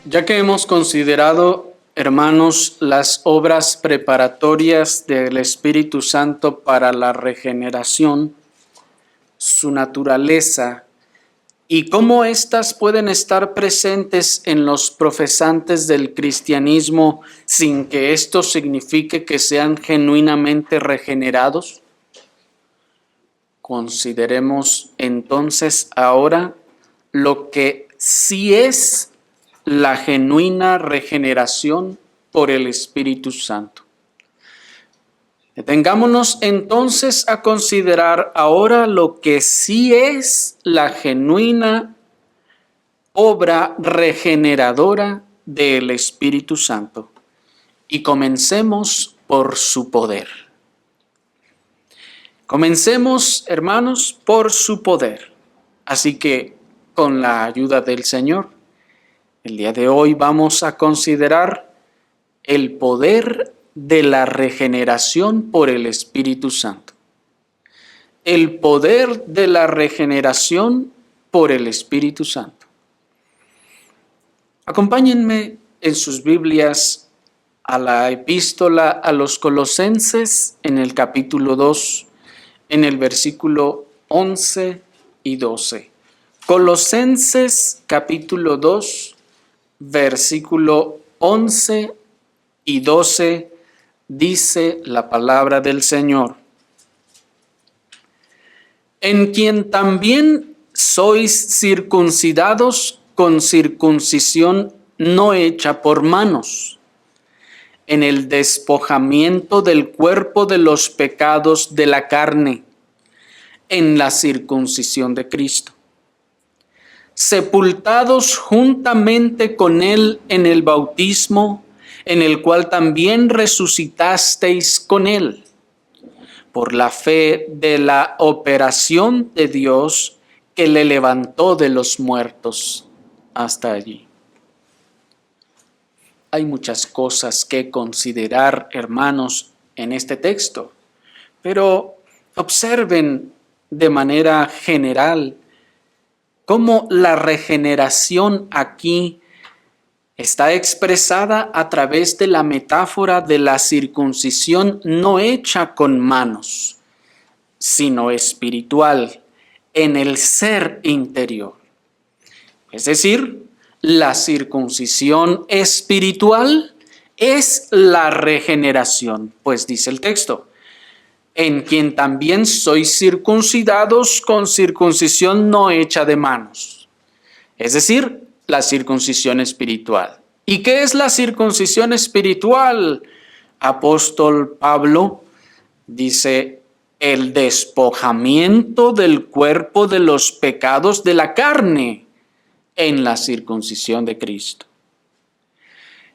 Ya que hemos considerado, hermanos, las obras preparatorias del Espíritu Santo para la regeneración, su naturaleza y cómo éstas pueden estar presentes en los profesantes del cristianismo sin que esto signifique que sean genuinamente regenerados, consideremos entonces ahora lo que sí es la genuina regeneración por el Espíritu Santo. Detengámonos entonces a considerar ahora lo que sí es la genuina obra regeneradora del Espíritu Santo y comencemos por su poder. Comencemos, hermanos, por su poder. Así que, con la ayuda del Señor, el día de hoy vamos a considerar el poder de la regeneración por el Espíritu Santo. El poder de la regeneración por el Espíritu Santo. Acompáñenme en sus Biblias a la epístola a los Colosenses en el capítulo 2, en el versículo 11 y 12. Colosenses capítulo 2, versículo 11 y 12, dice la palabra del Señor. En quien también sois circuncidados con circuncisión no hecha por manos, en el despojamiento del cuerpo de los pecados de la carne, en la circuncisión de Cristo, sepultados juntamente con Él en el bautismo, en el cual también resucitasteis con Él, por la fe de la operación de Dios que le levantó de los muertos hasta allí. Hay muchas cosas que considerar, hermanos, en este texto, pero observen de manera general cómo la regeneración aquí está expresada a través de la metáfora de la circuncisión no hecha con manos, sino espiritual, en el ser interior. Es decir, la circuncisión espiritual es la regeneración, pues dice el texto, en quien también sois circuncidados con circuncisión no hecha de manos. Es decir, la circuncisión espiritual. ¿Y qué es la circuncisión espiritual? Apóstol Pablo dice, el despojamiento del cuerpo de los pecados de la carne en la circuncisión de Cristo.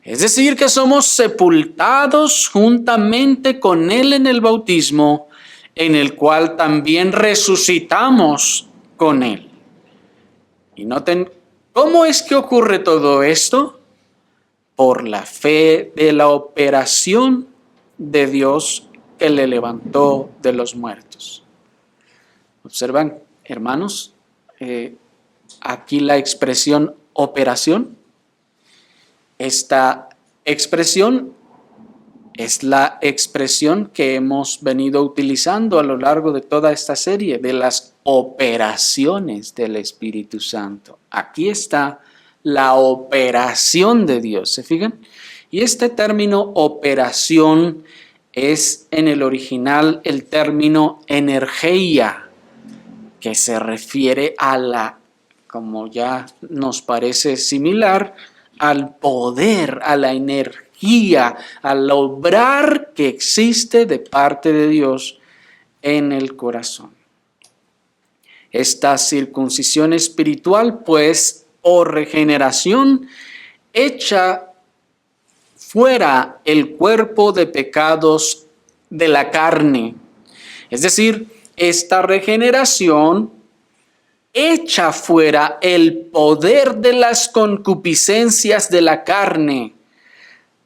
Es decir, que somos sepultados juntamente con Él en el bautismo, en el cual también resucitamos con Él. Y noten, ¿cómo es que ocurre todo esto? Por la fe de la operación de Dios que le levantó de los muertos. ¿Observan, hermanos? Aquí la expresión operación. Esta expresión es la expresión que hemos venido utilizando a lo largo de toda esta serie de las operaciones del Espíritu Santo. Aquí está la operación de Dios, ¿se fijan? Y este término operación es en el original el término energía, que se refiere a la, como ya nos parece similar, al poder, a la energía, al obrar que existe de parte de Dios en el corazón. Esta circuncisión espiritual, pues, o regeneración, echa fuera el cuerpo de pecados de la carne. Es decir, esta regeneración echa fuera el poder de las concupiscencias de la carne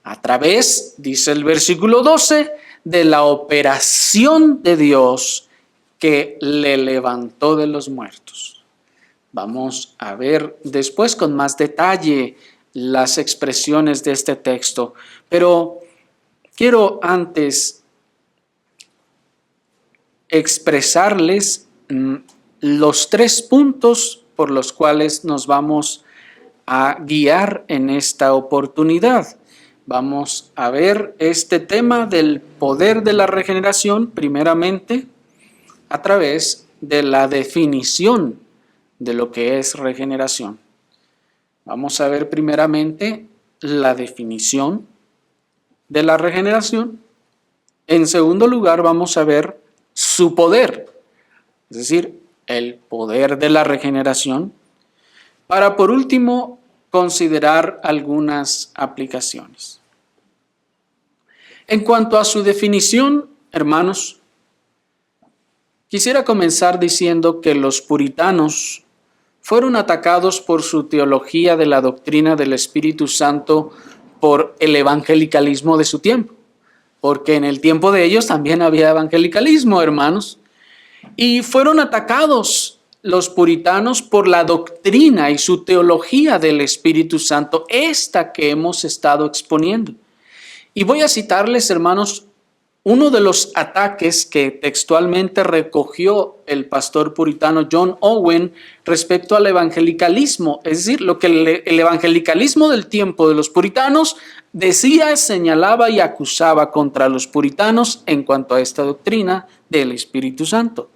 a través, dice el versículo 12, de la operación de Dios que le levantó de los muertos. Vamos a ver después con más detalle las expresiones de este texto, pero quiero antes expresarles los 3 puntos por los cuales nos vamos a guiar en esta oportunidad. Vamos a ver este tema del poder de la regeneración, primeramente, a través de la definición de lo que es regeneración. Vamos a ver primeramente la definición de la regeneración. En segundo lugar, vamos a ver su poder, es decir, el poder de la regeneración, para por último considerar algunas aplicaciones. En cuanto a su definición, hermanos, quisiera comenzar diciendo que los puritanos fueron atacados por su teología de la doctrina del Espíritu Santo por el evangelicalismo de su tiempo, porque en el tiempo de ellos también había evangelicalismo, hermanos, y fueron atacados los puritanos por la doctrina y su teología del Espíritu Santo, esta que hemos estado exponiendo. Y voy a citarles, hermanos, uno de los ataques que textualmente recogió el pastor puritano John Owen respecto al evangelicalismo, es decir, lo que el evangelicalismo del tiempo de los puritanos decía, señalaba y acusaba contra los puritanos en cuanto a esta doctrina del Espíritu Santo.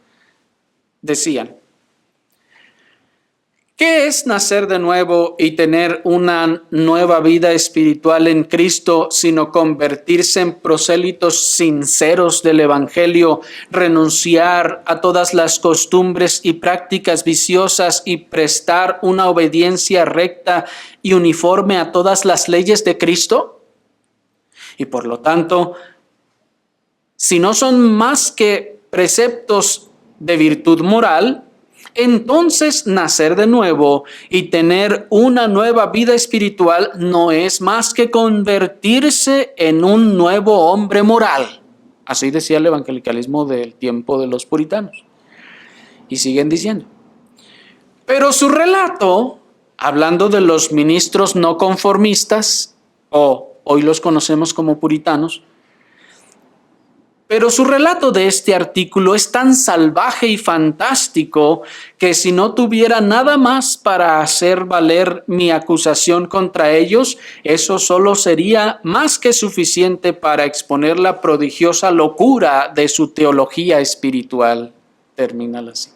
Decían: ¿qué es nacer de nuevo y tener una nueva vida espiritual en Cristo, sino convertirse en prosélitos sinceros del Evangelio, renunciar a todas las costumbres y prácticas viciosas y prestar una obediencia recta y uniforme a todas las leyes de Cristo? Y por lo tanto, si no son más que preceptos de virtud moral, entonces nacer de nuevo y tener una nueva vida espiritual no es más que convertirse en un nuevo hombre moral. Así decía el evangelicalismo del tiempo de los puritanos. Y siguen diciendo. Pero su relato, hablando de los ministros no conformistas, o hoy los conocemos como puritanos, pero su relato de este artículo es tan salvaje y fantástico que si no tuviera nada más para hacer valer mi acusación contra ellos, eso solo sería más que suficiente para exponer la prodigiosa locura de su teología espiritual. Termina así.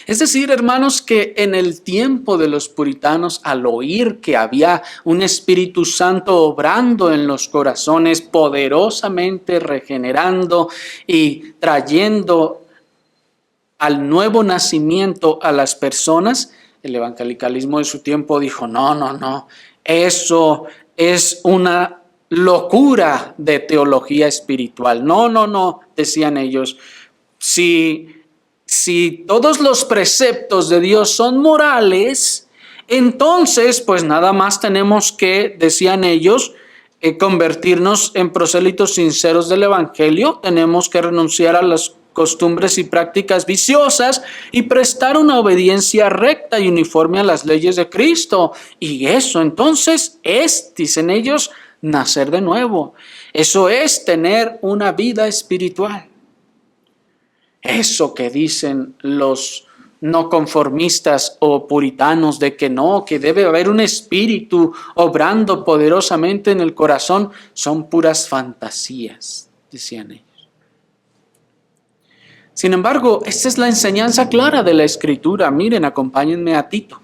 Es decir, hermanos, que en el tiempo de los puritanos, al oír que había un Espíritu Santo obrando en los corazones, poderosamente regenerando y trayendo al nuevo nacimiento a las personas, el evangelicalismo de su tiempo dijo: no, eso es una locura de teología espiritual. No, decían ellos, si todos los preceptos de Dios son morales, entonces pues nada más tenemos que, decían ellos, convertirnos en prosélitos sinceros del Evangelio. Tenemos que renunciar a las costumbres y prácticas viciosas y prestar una obediencia recta y uniforme a las leyes de Cristo. Y eso entonces es, dicen ellos, nacer de nuevo. Eso es tener una vida espiritual. Eso que dicen los no conformistas o puritanos de que no, que debe haber un espíritu obrando poderosamente en el corazón, son puras fantasías, decían ellos. Sin embargo, esta es la enseñanza clara de la Escritura. Miren, acompáñenme a Tito.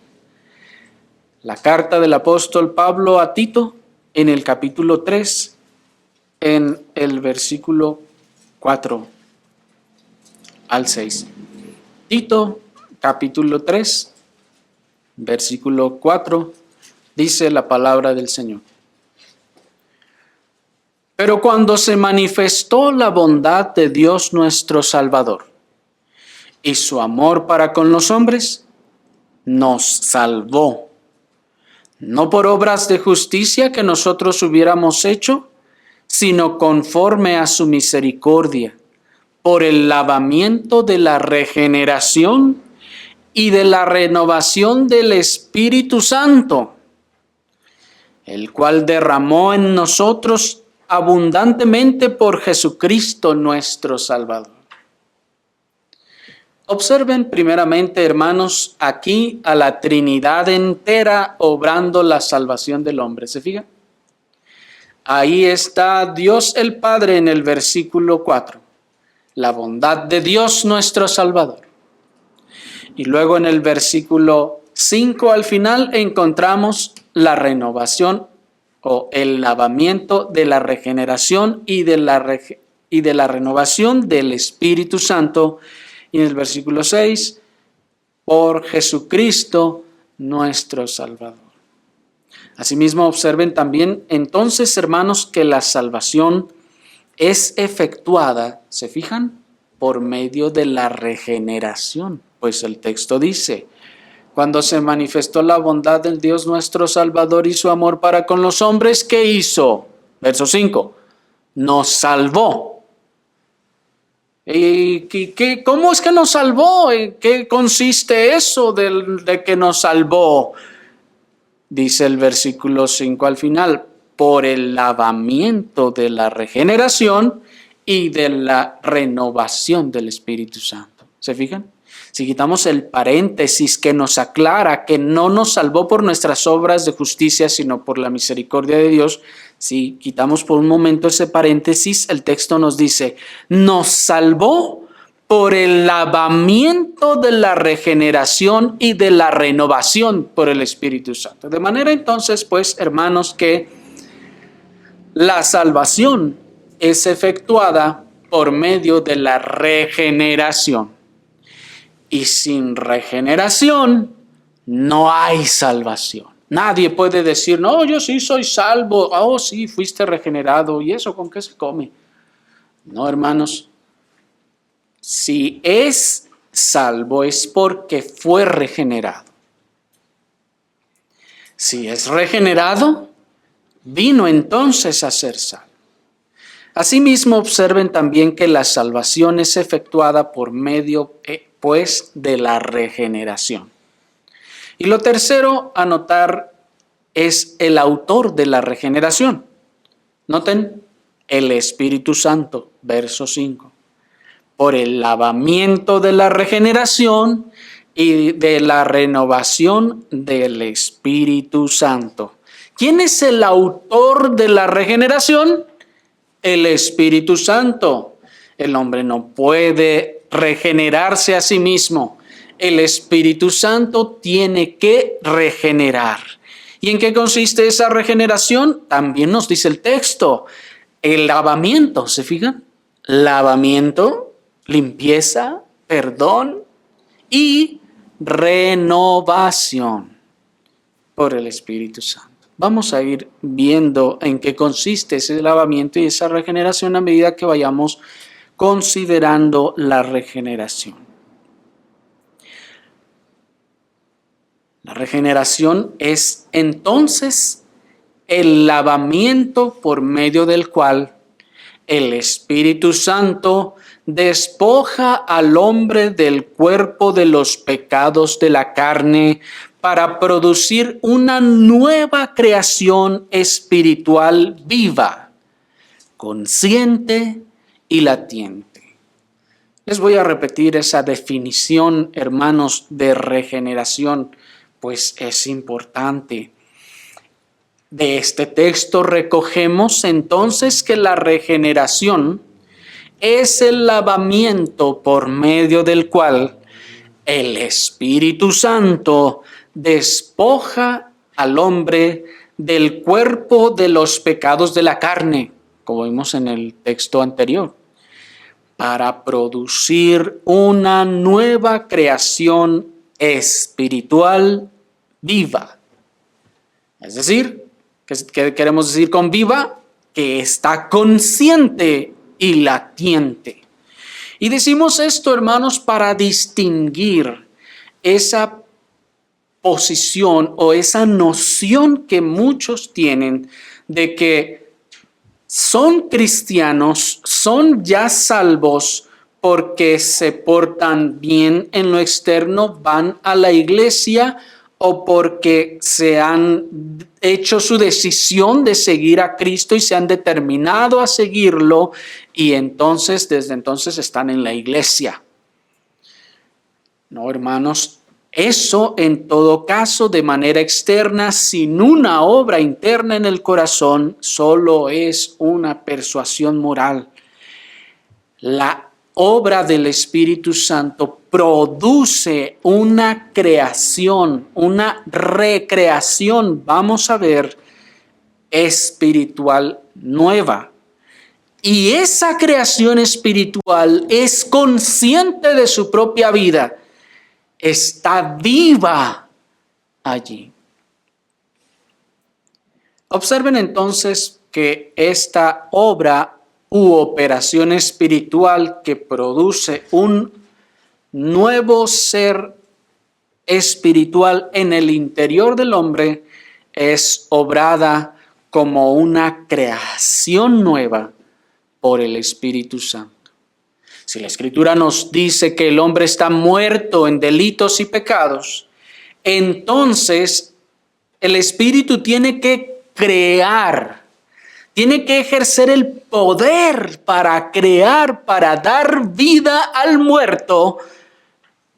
La carta del apóstol Pablo a Tito, en el capítulo 3, en el versículo 4 al 6. Tito, capítulo 3, versículo 4, dice la palabra del Señor. Pero cuando se manifestó la bondad de Dios nuestro Salvador y su amor para con los hombres, nos salvó, no por obras de justicia que nosotros hubiéramos hecho, sino conforme a su misericordia, por el lavamiento de la regeneración y de la renovación del Espíritu Santo, el cual derramó en nosotros abundantemente por Jesucristo nuestro Salvador. Observen primeramente, hermanos, aquí a la Trinidad entera obrando la salvación del hombre. ¿Se fijan? Ahí está Dios el Padre en el versículo 4. La bondad de Dios nuestro Salvador. Y luego en el versículo 5 al final encontramos la renovación o el lavamiento de la regeneración y de la renovación del Espíritu Santo. Y en el versículo 6, por Jesucristo nuestro Salvador. Asimismo, observen también entonces, hermanos, que la salvación es efectuada, ¿se fijan? Por medio de la regeneración. Pues el texto dice, cuando se manifestó la bondad del Dios nuestro Salvador y su amor para con los hombres, ¿qué hizo? Verso 5, nos salvó. ¿Y cómo es que nos salvó? ¿En qué consiste eso de que nos salvó? Dice el versículo 5 al final, por el lavamiento de la regeneración y de la renovación del Espíritu Santo. ¿Se fijan? Si quitamos el paréntesis que nos aclara que no nos salvó por nuestras obras de justicia, sino por la misericordia de Dios, si quitamos por un momento ese paréntesis, el texto nos dice, nos salvó por el lavamiento de la regeneración y de la renovación por el Espíritu Santo. De manera entonces, pues, hermanos, que la salvación es efectuada por medio de la regeneración. Y sin regeneración no hay salvación. Nadie puede decir, no, yo sí soy salvo. Oh, sí, fuiste regenerado. ¿Y eso con qué se come? No, hermanos. Si es salvo es porque fue regenerado. Si es regenerado, vino entonces a ser salvo. Asimismo, observen también que la salvación es efectuada por medio, pues, de la regeneración. Y lo tercero a notar es el autor de la regeneración. Noten, el Espíritu Santo, verso 5. Por el lavamiento de la regeneración y de la renovación del Espíritu Santo. ¿Quién es el autor de la regeneración? El Espíritu Santo. El hombre no puede regenerarse a sí mismo. El Espíritu Santo tiene que regenerar. ¿Y en qué consiste esa regeneración? También nos dice el texto. El lavamiento, ¿se fijan? Lavamiento, limpieza, perdón y renovación por el Espíritu Santo. Vamos a ir viendo en qué consiste ese lavamiento y esa regeneración a medida que vayamos considerando la regeneración. La regeneración es entonces el lavamiento por medio del cual el Espíritu Santo despoja al hombre del cuerpo de los pecados de la carne para producir una nueva creación espiritual viva, consciente y latiente. Les voy a repetir esa definición, hermanos, de regeneración, pues es importante. De este texto recogemos entonces que la regeneración es el lavamiento por medio del cual el Espíritu Santo despoja al hombre del cuerpo de los pecados de la carne, como vimos en el texto anterior, para producir una nueva creación espiritual viva. Es decir, ¿qué queremos decir con viva? Que está consciente y latiente. Y decimos esto, hermanos, para distinguir esa posición o esa noción que muchos tienen de que son cristianos, son ya salvos porque se portan bien en lo externo, van a la iglesia, o porque se han hecho su decisión de seguir a Cristo y se han determinado a seguirlo, y entonces, desde entonces están en la iglesia. No, hermanos, eso en todo caso, de manera externa, sin una obra interna en el corazón, solo es una persuasión moral. La obra del Espíritu Santo produce una creación, una recreación, vamos a ver, espiritual nueva. Y esa creación espiritual es consciente de su propia vida, está viva allí. Observen entonces que esta obra u operación espiritual que produce un nuevo ser espiritual en el interior del hombre es obrada como una creación nueva por el Espíritu Santo. Si la Escritura nos dice que el hombre está muerto en delitos y pecados, entonces el Espíritu tiene que crear, tiene que ejercer el poder para crear, para dar vida al muerto,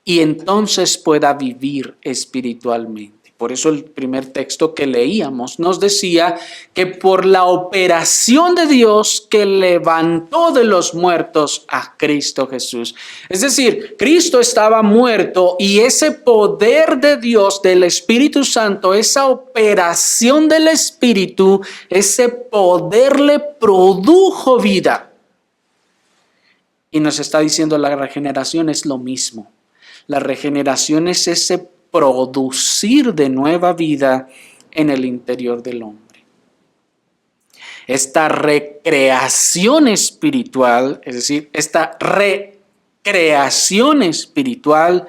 y entonces pueda vivir espiritualmente. Por eso el primer texto que leíamos nos decía que por la operación de Dios que levantó de los muertos a Cristo Jesús. Es decir, Cristo estaba muerto y ese poder de Dios, del Espíritu Santo, esa operación del Espíritu, ese poder le produjo vida. Y nos está diciendo la regeneración es lo mismo. La regeneración es ese producir de nueva vida en el interior del hombre. Esta recreación espiritual, es decir, esta recreación espiritual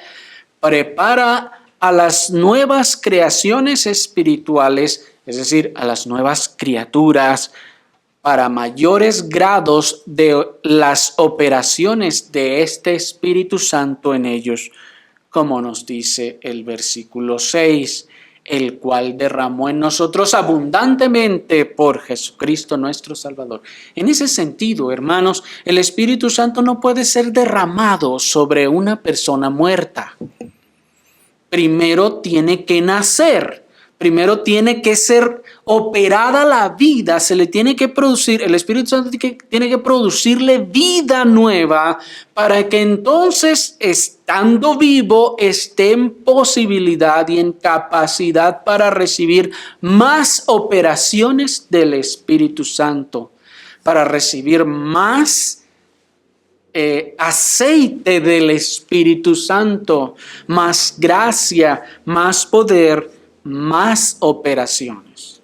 prepara a las nuevas creaciones espirituales, es decir, a las nuevas criaturas, para mayores grados de las operaciones de este Espíritu Santo en ellos, como nos dice el versículo 6, el cual derramó en nosotros abundantemente por Jesucristo nuestro Salvador. En ese sentido, hermanos, el Espíritu Santo no puede ser derramado sobre una persona muerta. Primero tiene que nacer. Primero tiene que ser operada la vida, se le tiene que producir, el Espíritu Santo tiene que producirle vida nueva para que entonces, estando vivo, esté en posibilidad y en capacidad para recibir más operaciones del Espíritu Santo, para recibir más aceite del Espíritu Santo, más gracia, más poder, más operaciones.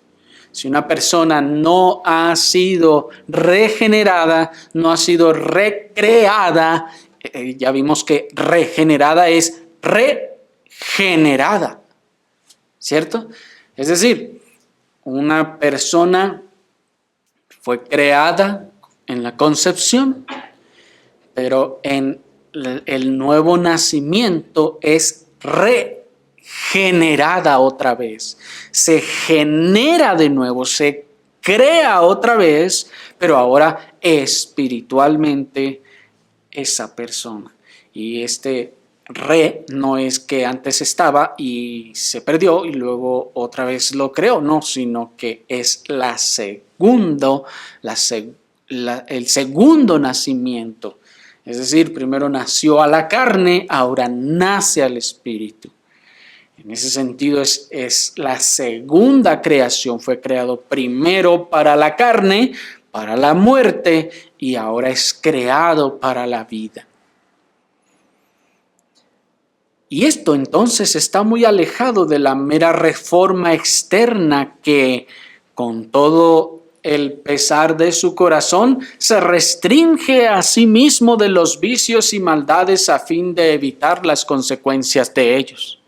Si una persona no ha sido regenerada, no ha sido recreada, ya vimos que regenerada es regenerada, ¿cierto? Es decir, una persona fue creada en la concepción, pero en el nuevo nacimiento es regenerada otra vez, se genera de nuevo, se crea otra vez, pero ahora espiritualmente esa persona. Y este no es que antes estaba y se perdió y luego otra vez lo creó, no, sino que es el segundo nacimiento. Es decir, primero nació a la carne, ahora nace al espíritu. En ese sentido es la segunda creación. Fue creado primero para la carne, para la muerte, y ahora es creado para la vida. Y esto entonces está muy alejado de la mera reforma externa que, con todo el pesar de su corazón, se restringe a sí mismo de los vicios y maldades a fin de evitar las consecuencias de ellos.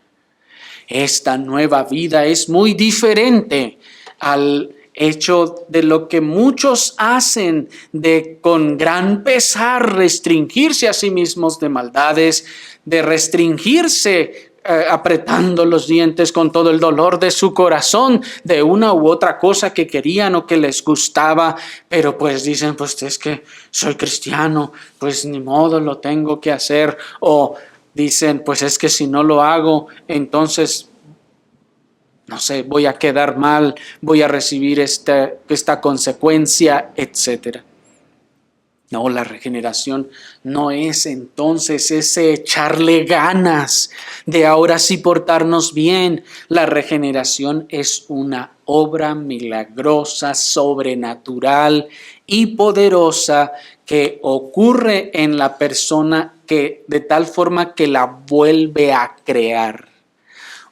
Esta nueva vida es muy diferente al hecho de lo que muchos hacen, de con gran pesar restringirse a sí mismos de maldades, de restringirse apretando los dientes con todo el dolor de su corazón de una u otra cosa que querían o que les gustaba, pero pues dicen, pues es que soy cristiano, pues ni modo, lo tengo que hacer, o dicen, pues es que si no lo hago, entonces no sé, voy a quedar mal, voy a recibir esta consecuencia, etcétera. No, la regeneración no es entonces ese echarle ganas de ahora sí portarnos bien. La regeneración es una obra milagrosa, sobrenatural y poderosa que ocurre en la persona que de tal forma que la vuelve a crear,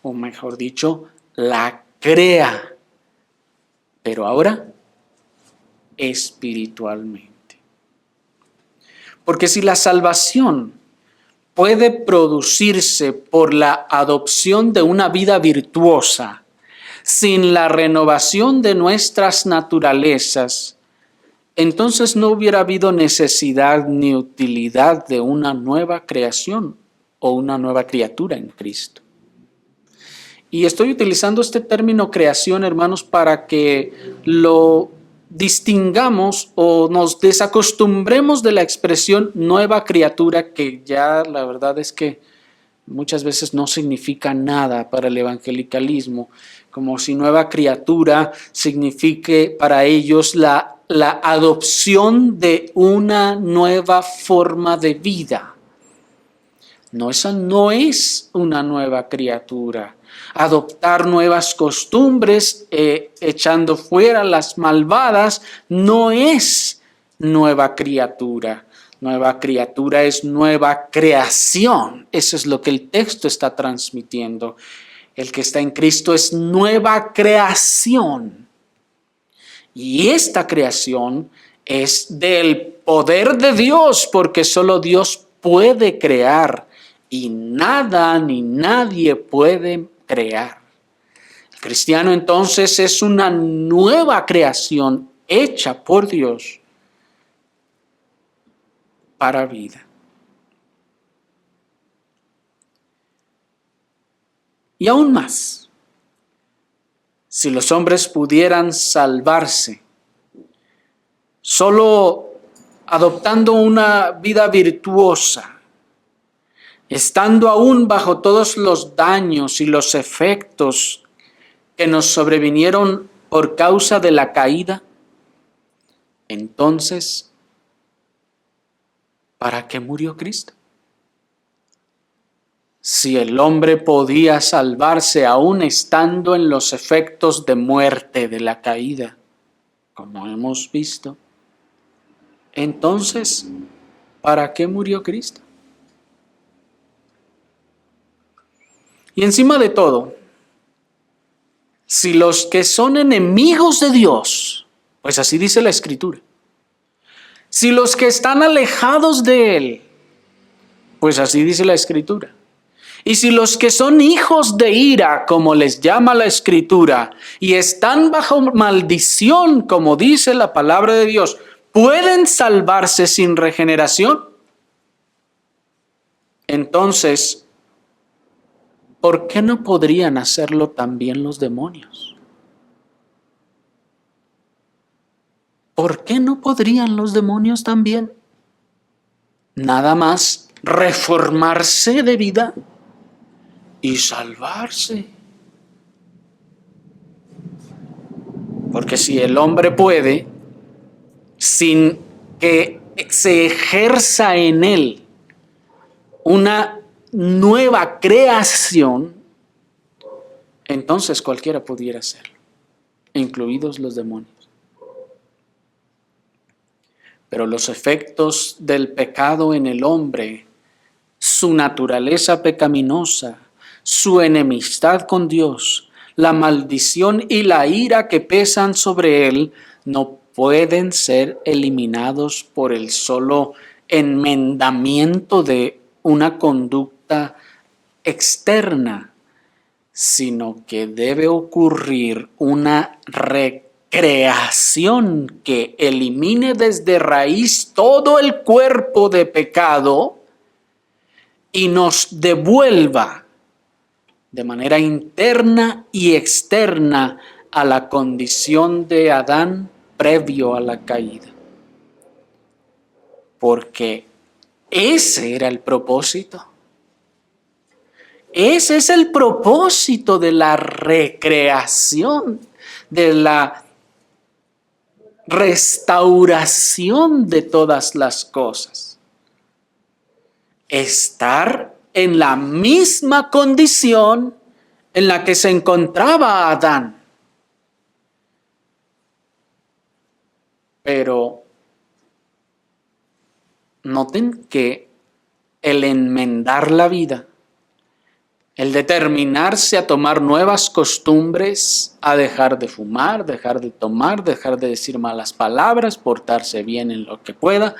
o mejor dicho, la crea, pero ahora espiritualmente. Porque si la salvación puede producirse por la adopción de una vida virtuosa, sin la renovación de nuestras naturalezas, entonces no hubiera habido necesidad ni utilidad de una nueva creación o una nueva criatura en Cristo. Y estoy utilizando este término creación, hermanos, para que lo distingamos o nos desacostumbremos de la expresión nueva criatura, que ya la verdad es que muchas veces no significa nada para el evangelicalismo, como si nueva criatura signifique para ellos la adopción de una nueva forma de vida. No, esa no es una nueva criatura. Adoptar nuevas costumbres, echando fuera las malvadas, no es nueva criatura. Nueva criatura es nueva creación. Eso es lo que el texto está transmitiendo. El que está en Cristo es nueva creación. Y esta creación es del poder de Dios, porque solo Dios puede crear y nada ni nadie puede crear. El cristiano entonces es una nueva creación hecha por Dios para vida. Y aún más, si los hombres pudieran salvarse solo adoptando una vida virtuosa, estando aún bajo todos los daños y los efectos que nos sobrevinieron por causa de la caída, entonces, ¿para qué murió Cristo? Si el hombre podía salvarse aún estando en los efectos de muerte de la caída, como hemos visto, entonces, ¿para qué murió Cristo? Y encima de todo, si los que son enemigos de Dios, pues así dice la Escritura, si los que están alejados de Él, pues así dice la Escritura, y si los que son hijos de ira, como les llama la Escritura, y están bajo maldición, como dice la palabra de Dios, ¿pueden salvarse sin regeneración? Entonces, ¿por qué no podrían hacerlo también los demonios? ¿Por qué no podrían los demonios también? Nada más reformarse de vida y salvarse. Porque si el hombre puede, sin que se ejerza en él una nueva creación, entonces cualquiera pudiera hacerlo, incluidos los demonios. Pero los efectos del pecado en el hombre, su naturaleza pecaminosa, su enemistad con Dios, la maldición y la ira que pesan sobre él, no pueden ser eliminados por el solo enmendamiento de una conducta externa, sino que debe ocurrir una recreación recreación que elimine desde raíz todo el cuerpo de pecado y nos devuelva de manera interna y externa a la condición de Adán previo a la caída. Porque ese era el propósito. Ese es el propósito de la recreación, de la restauración de todas las cosas. Estar en la misma condición en la que se encontraba Adán. Pero noten que el enmendar la vida, el determinarse a tomar nuevas costumbres, a dejar de fumar, dejar de tomar, dejar de decir malas palabras, portarse bien en lo que pueda,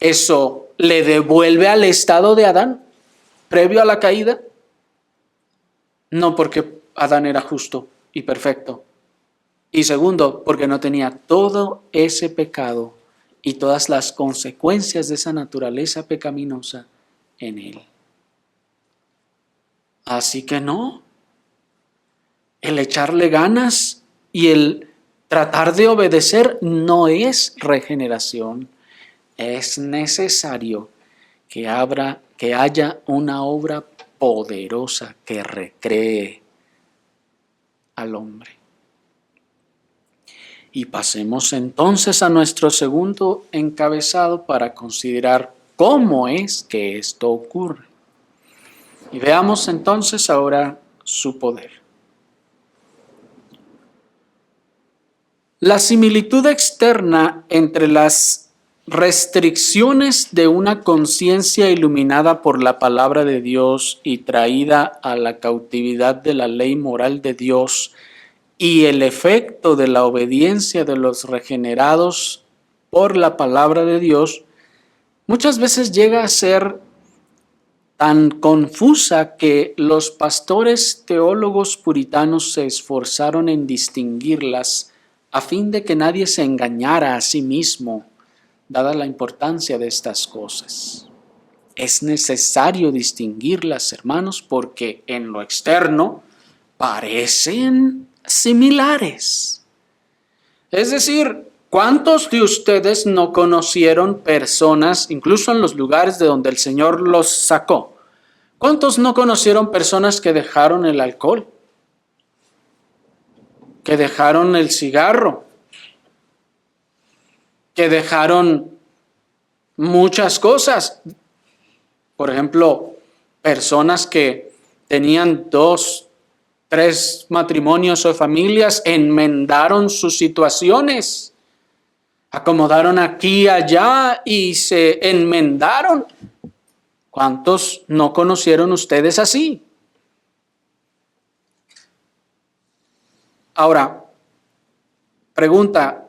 eso le devuelve al estado de Adán previo a la caída. No porque Adán era justo y perfecto. Y segundo, porque no tenía todo ese pecado y todas las consecuencias de esa naturaleza pecaminosa en él. Así que no, el echarle ganas y el tratar de obedecer no es regeneración. Es necesario que haya una obra poderosa que recree al hombre. Y pasemos entonces a nuestro segundo encabezado para considerar cómo es que esto ocurre. Y veamos entonces ahora su poder. La similitud externa entre las restricciones de una conciencia iluminada por la palabra de Dios y traída a la cautividad de la ley moral de Dios y el efecto de la obediencia de los regenerados por la palabra de Dios, muchas veces llega a ser tan confusa que los pastores teólogos puritanos se esforzaron en distinguirlas a fin de que nadie se engañara a sí mismo, dada la importancia de estas cosas. Es necesario distinguirlas, hermanos, porque en lo externo parecen similares. Es decir, ¿cuántos de ustedes no conocieron personas, incluso en los lugares de donde el Señor los sacó? ¿Cuántos no conocieron personas que dejaron el alcohol? Que dejaron el cigarro? Que dejaron muchas cosas. Por ejemplo, personas que tenían 2, 3 matrimonios o familias, enmendaron sus situaciones, acomodaron aquí y allá y se enmendaron. ¿Cuántos no conocieron ustedes así? Ahora, pregunta,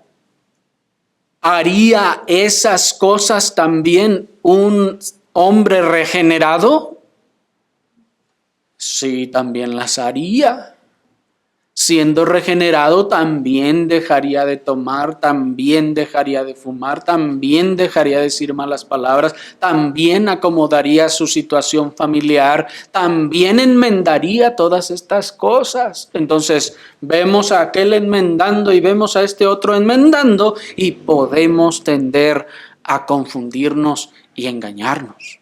¿haría esas cosas también un hombre regenerado? Sí, también las haría. Siendo regenerado, también dejaría de tomar, también dejaría de fumar, también dejaría de decir malas palabras, también acomodaría su situación familiar, también enmendaría todas estas cosas. Entonces, vemos a aquel enmendando y vemos a este otro enmendando y podemos tender a confundirnos y engañarnos.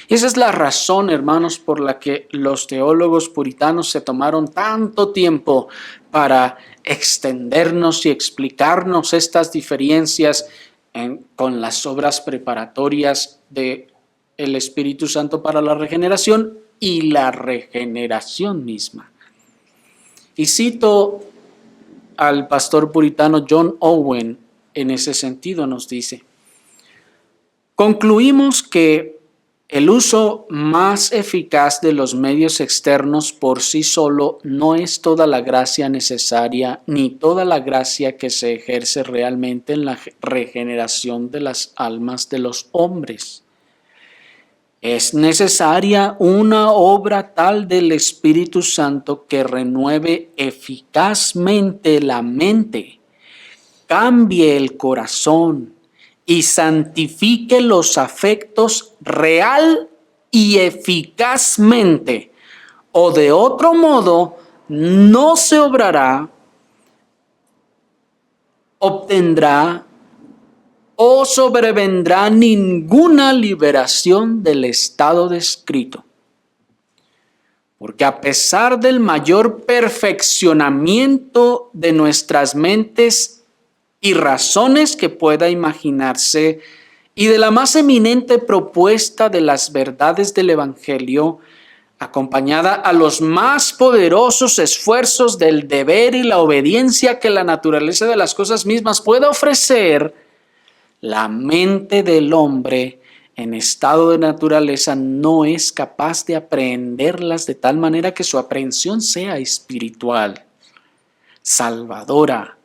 Y esa es la razón, hermanos, por la que los teólogos puritanos se tomaron tanto tiempo para extendernos y explicarnos estas diferencias con las obras preparatorias del Espíritu Santo para la regeneración y la regeneración misma. Y cito al pastor puritano John Owen en ese sentido, nos dice: concluimos que el uso más eficaz de los medios externos por sí solo no es toda la gracia necesaria ni toda la gracia que se ejerce realmente en la regeneración de las almas de los hombres. Es necesaria una obra tal del Espíritu Santo que renueve eficazmente la mente, cambie el corazón y santifique los afectos real y eficazmente, o de otro modo no se obrará, obtendrá o sobrevendrá ninguna liberación del estado descrito. Porque a pesar del mayor perfeccionamiento de nuestras mentes y razones que pueda imaginarse, y de la más eminente propuesta de las verdades del Evangelio, acompañada a los más poderosos esfuerzos del deber y la obediencia que la naturaleza de las cosas mismas puede ofrecer, la mente del hombre en estado de naturaleza no es capaz de aprehenderlas de tal manera que su aprehensión sea espiritual, salvadora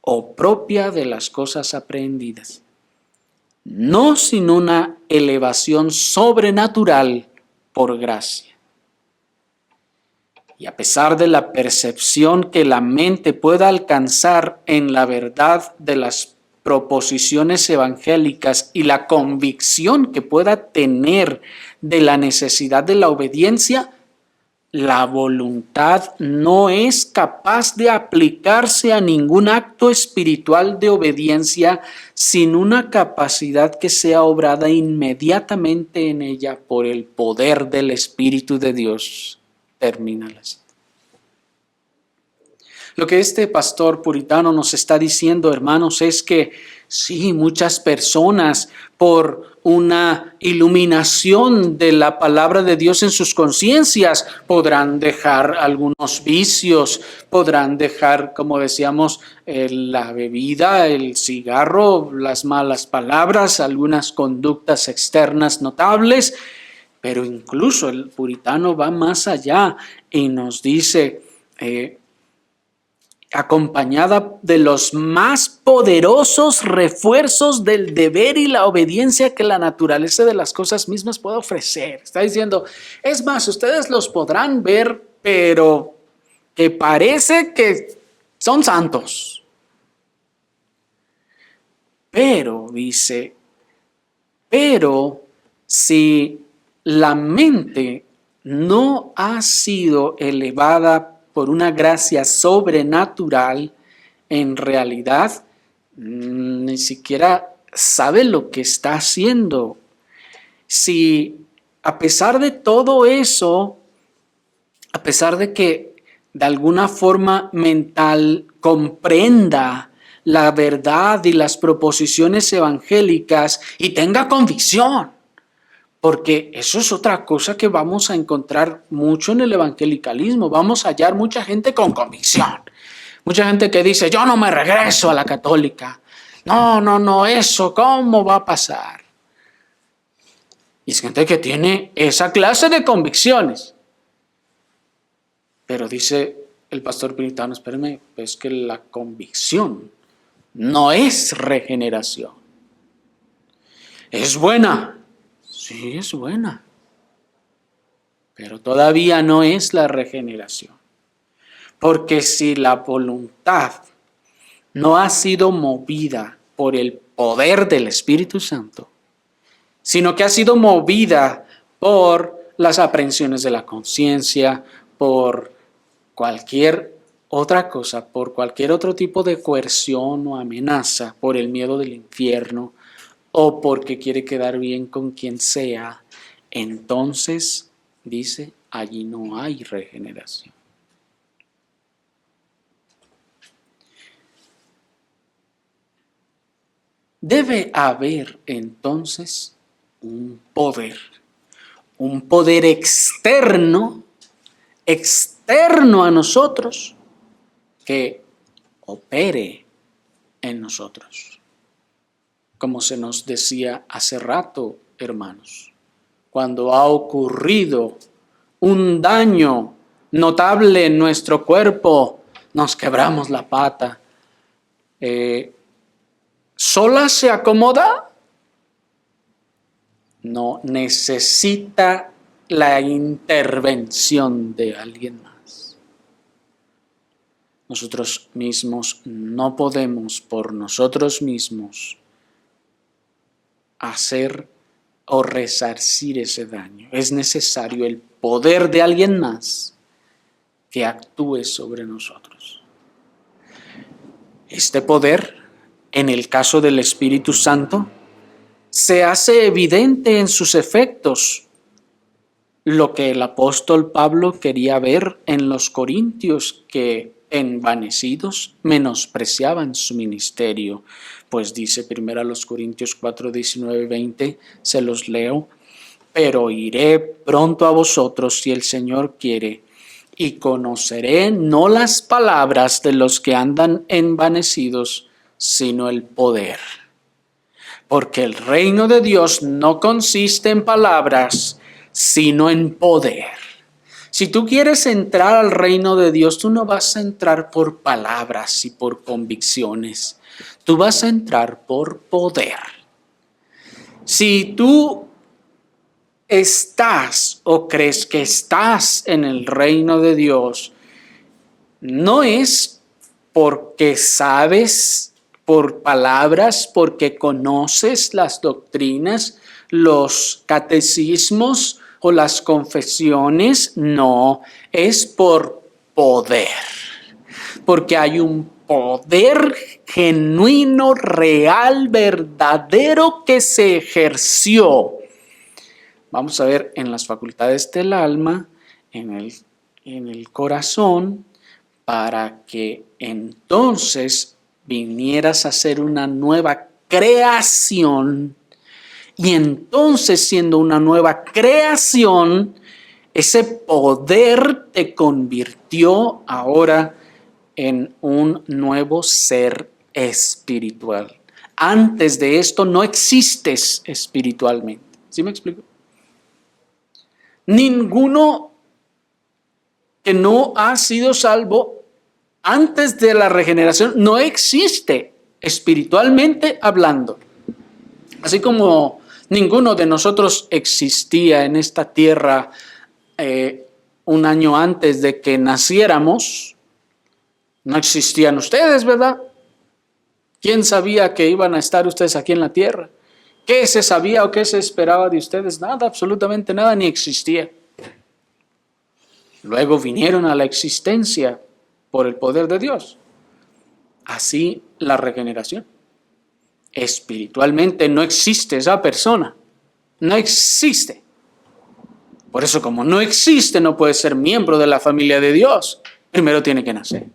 o propia de las cosas aprehendidas, no sin una elevación sobrenatural por gracia. Y a pesar de la percepción que la mente pueda alcanzar en la verdad de las proposiciones evangélicas y la convicción que pueda tener de la necesidad de la obediencia, la voluntad no es capaz de aplicarse a ningún acto espiritual de obediencia sin una capacidad que sea obrada inmediatamente en ella por el poder del Espíritu de Dios. Termina la cita. Lo que este pastor puritano nos está diciendo, hermanos, es que sí, muchas personas por una iluminación de la palabra de Dios en sus conciencias podrán dejar algunos vicios, podrán dejar, como decíamos, la bebida, el cigarro, las malas palabras, algunas conductas externas notables, pero incluso el puritano va más allá y nos dice, acompañada de los más poderosos refuerzos del deber y la obediencia que la naturaleza de las cosas mismas puede ofrecer. Está diciendo, es más, ustedes los podrán ver, pero que parece que son santos. Pero, dice, pero si la mente no ha sido elevada por una gracia sobrenatural, en realidad ni siquiera sabe lo que está haciendo. Si a pesar de todo eso, a pesar de que de alguna forma mental comprenda la verdad y las proposiciones evangélicas y tenga convicción, porque eso es otra cosa que vamos a encontrar mucho en el evangelicalismo. Vamos a hallar mucha gente con convicción. Mucha gente que dice, yo no me regreso a la católica. No, eso, ¿cómo va a pasar? Y es gente que tiene esa clase de convicciones. Pero dice el pastor puritano, espérame, es que la convicción no es regeneración. Es buena. Sí, es buena, pero todavía no es la regeneración. Porque si la voluntad no ha sido movida por el poder del Espíritu Santo, sino que ha sido movida por las aprehensiones de la conciencia, por cualquier otra cosa, por cualquier otro tipo de coerción o amenaza, por el miedo del infierno, o porque quiere quedar bien con quien sea, entonces, dice, allí no hay regeneración. Debe haber entonces un poder externo a nosotros, que opere en nosotros. Como se nos decía hace rato, hermanos, cuando ha ocurrido un daño notable en nuestro cuerpo, nos quebramos la pata, ¿sola se acomoda? no necesita la intervención de alguien más. Nosotros mismos no podemos por nosotros mismos hacer o resarcir ese daño. Es necesario el poder de alguien más que actúe sobre nosotros. Este poder, en el caso del Espíritu Santo, se hace evidente en sus efectos, lo que el apóstol Pablo quería ver en los corintios, que envanecidos menospreciaban su ministerio. Pues dice 1 Corintios 4, 19, 20, se los leo: pero iré pronto a vosotros si el Señor quiere, y conoceré no las palabras de los que andan envanecidos, sino el poder. Porque el reino de Dios no consiste en palabras, sino en poder. Si tú quieres entrar al reino de Dios, tú no vas a entrar por palabras y por convicciones. Tú vas a entrar por poder. Si tú estás o crees que estás en el reino de Dios, no es porque sabes por palabras, porque conoces las doctrinas, los catecismos o las confesiones, no, es por poder. Porque hay un poder genuino, real, verdadero que se ejerció. Vamos a ver en las facultades del alma, en el corazón, para que entonces vinieras a ser una nueva creación. Y entonces, siendo una nueva creación, ese poder te convirtió ahora en un nuevo ser espiritual. Antes de esto no existes espiritualmente. ¿Sí me explico? Ninguno que no ha sido salvo antes de la regeneración no existe espiritualmente hablando. Así como ninguno de nosotros existía en esta tierra un año antes de que naciéramos, no existían ustedes, ¿verdad? ¿Quién sabía que iban a estar ustedes aquí en la tierra? ¿Qué se sabía o qué se esperaba de ustedes? Nada, absolutamente nada, ni existía. Luego vinieron a la existencia por el poder de Dios. Así la regeneración. Espiritualmente no existe esa persona. No existe. Por eso, como no existe, no puede ser miembro de la familia de Dios. Primero tiene que nacer.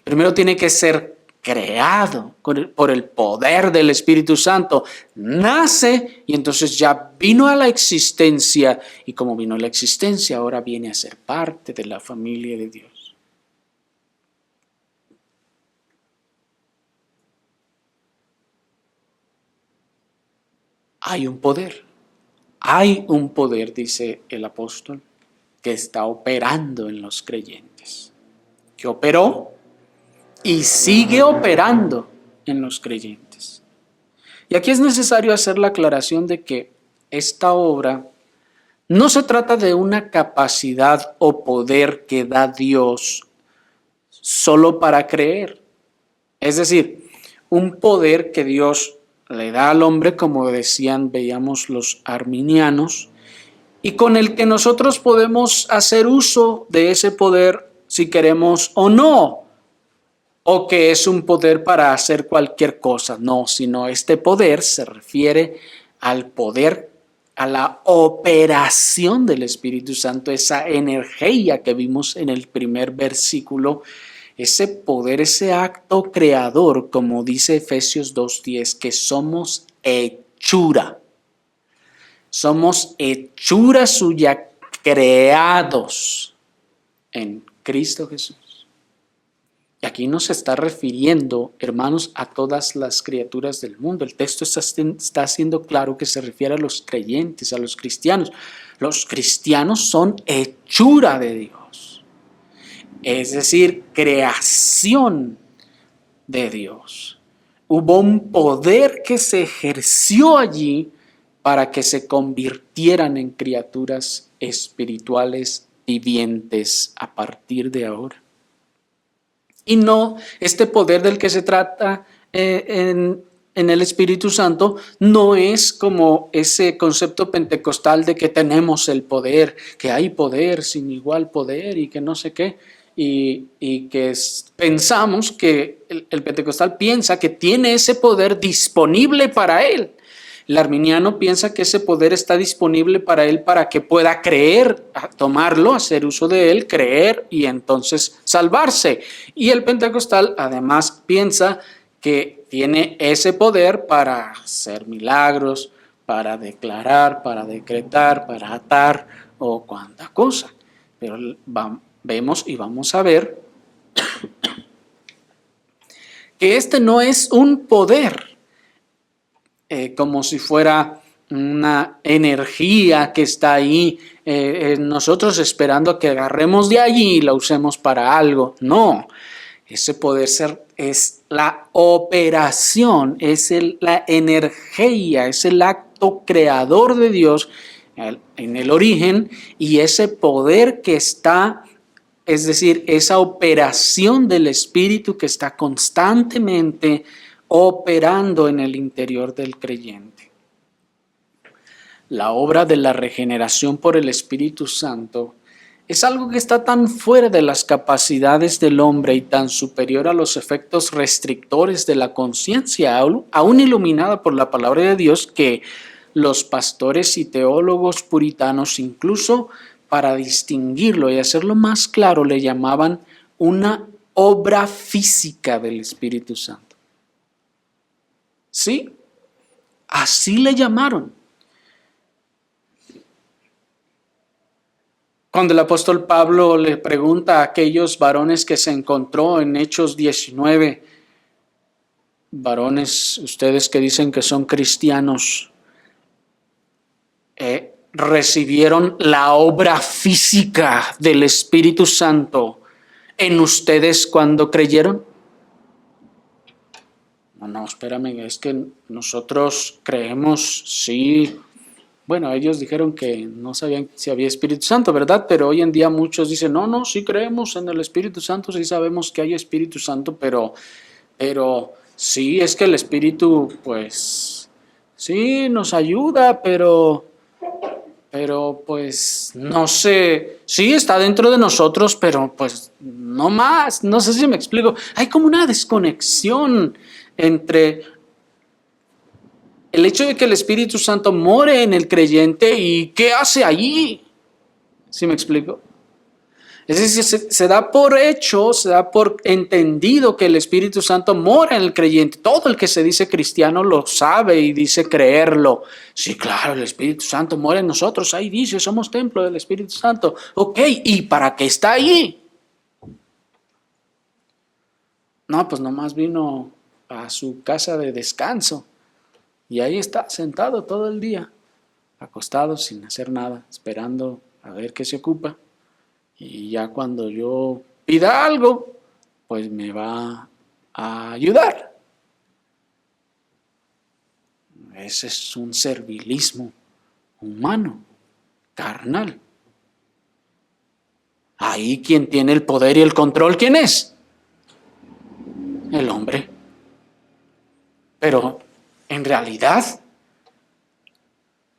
Primero tiene que ser creado por el poder del Espíritu Santo. Nace y entonces ya vino a la existencia. Y como vino a la existencia, ahora viene a ser parte de la familia de Dios. Hay un poder, dice el apóstol, que está operando en los creyentes, que operó y sigue operando en los creyentes. Y aquí es necesario hacer la aclaración de que esta obra no se trata de una capacidad o poder que da Dios solo para creer. Es decir, un poder que Dios le da al hombre, como veíamos los arminianos, y con el que nosotros podemos hacer uso de ese poder si queremos o no, o que es un poder para hacer cualquier cosa. No, sino este poder se refiere al poder, a la operación del Espíritu Santo, esa energía que vimos en el primer versículo, ese poder, ese acto creador, como dice Efesios 2:10, que somos hechura. Somos hechura suya, creados en Cristo Jesús. Y aquí no se está refiriendo, hermanos, a todas las criaturas del mundo. El texto está haciendo claro que se refiere a los creyentes, a los cristianos. Los cristianos son hechura de Dios. Es decir, creación de Dios. Hubo un poder que se ejerció allí para que se convirtieran en criaturas espirituales vivientes a partir de ahora. Y no, este poder del que se trata en el Espíritu Santo no es como ese concepto pentecostal de que tenemos el poder, que hay poder sin igual poder y que no sé qué, y que pensamos que el pentecostal piensa que tiene ese poder disponible para él. El arminiano piensa que ese poder está disponible para él para que pueda creer, tomarlo, hacer uso de él, creer y entonces salvarse. Y el pentecostal además piensa que tiene ese poder para hacer milagros, para declarar, para decretar, para atar o cuanta cosa. Pero vemos y vamos a ver que este no es un poder como si fuera una energía que está ahí, nosotros esperando que agarremos de allí y la usemos para algo. No, ese poder es la operación, es la energía, es el acto creador de Dios en el origen, y ese poder que está, es decir, esa operación del Espíritu que está constantemente operando en el interior del creyente. La obra de la regeneración por el Espíritu Santo es algo que está tan fuera de las capacidades del hombre y tan superior a los efectos restrictores de la conciencia, aún iluminada por la palabra de Dios, que los pastores y teólogos puritanos, incluso para distinguirlo y hacerlo más claro, le llamaban una obra física del Espíritu Santo. ¿Sí? Así le llamaron. Cuando el apóstol Pablo le pregunta a aquellos varones que se encontró en Hechos 19, varones, ustedes que dicen que son cristianos, ¿recibieron la obra física del Espíritu Santo en ustedes cuando creyeron? No, espérame, es que nosotros creemos, sí. Bueno, ellos dijeron que no sabían si había Espíritu Santo, ¿verdad? Pero hoy en día muchos dicen, no, sí creemos en el Espíritu Santo, sí sabemos que hay Espíritu Santo, pero sí, es que el Espíritu, pues, sí, nos ayuda, pero pues, no sé, sí está dentro de nosotros, pero pues, no más, no sé si me explico. Hay como una desconexión entre el hecho de que el Espíritu Santo more en el creyente y qué hace allí. ¿Sí me explico? Es decir, se da por hecho, se da por entendido que el Espíritu Santo mora en el creyente. Todo el que se dice cristiano lo sabe y dice creerlo. Sí, claro, el Espíritu Santo mora en nosotros. Ahí dice, somos templo del Espíritu Santo. Ok, ¿y para qué está ahí? No, pues nomás vino a su casa de descanso. Y ahí está, sentado todo el día, acostado sin hacer nada, esperando a ver qué se ocupa. Y ya cuando yo pida algo, pues me va a ayudar. Ese es un servilismo humano, carnal. Ahí quien tiene el poder y el control, ¿quién es? El hombre. Pero en realidad,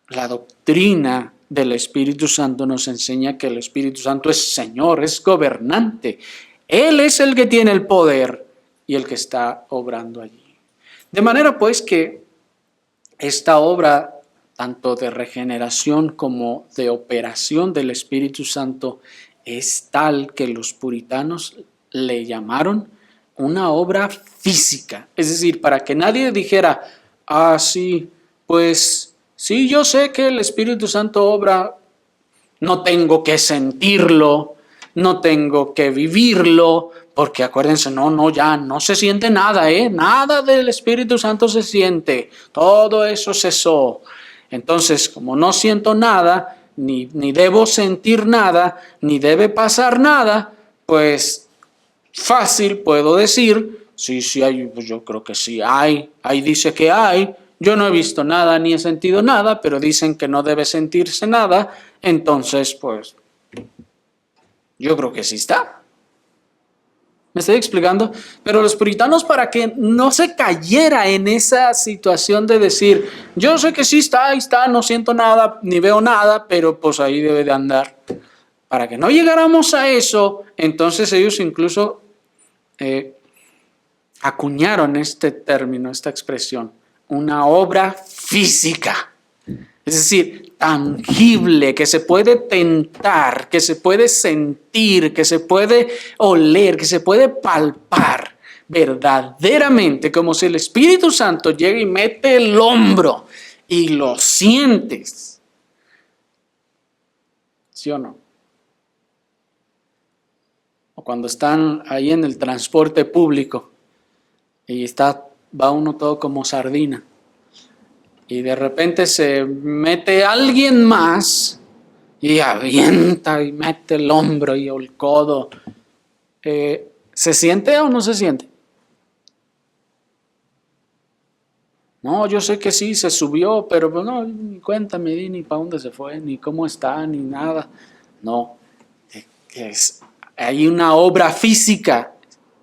la doctrina del Espíritu Santo nos enseña que el Espíritu Santo es Señor, es gobernante. Él es el que tiene el poder y el que está obrando allí. De manera pues que esta obra, tanto de regeneración como de operación del Espíritu Santo, es tal que los puritanos le llamaron una obra física. Es decir, para que nadie dijera, sí, pues sí, yo sé que el Espíritu Santo obra, no tengo que sentirlo, no tengo que vivirlo, porque acuérdense, ya no se siente nada, nada del Espíritu Santo se siente, todo eso cesó. Entonces, como no siento nada, ni debo sentir nada, ni debe pasar nada, pues fácil puedo decir, sí hay, pues yo creo que sí hay, ahí dice que hay, Yo no he visto nada ni he sentido nada, pero dicen que no debe sentirse nada, entonces pues yo creo que sí está. ¿Me estoy explicando? Pero los puritanos, para que no se cayera en esa situación de decir, yo sé que sí está, ahí está, no siento nada, ni veo nada, pero pues ahí debe de andar. Para que no llegáramos a eso, entonces ellos incluso acuñaron este término, esta expresión, una obra física. Es decir, tangible, que se puede tentar, que se puede sentir, que se puede oler, que se puede palpar verdaderamente, como si el Espíritu Santo llega y mete el hombro y lo sientes. ¿Sí o no? O cuando están ahí en el transporte público y va uno todo como sardina. Y de repente se mete alguien más y avienta y mete el hombro y el codo. ¿Se siente o no se siente? No, yo sé que sí, se subió, pero pues no, ni cuenta me di ni para dónde se fue, ni cómo está, ni nada. No, hay una obra física,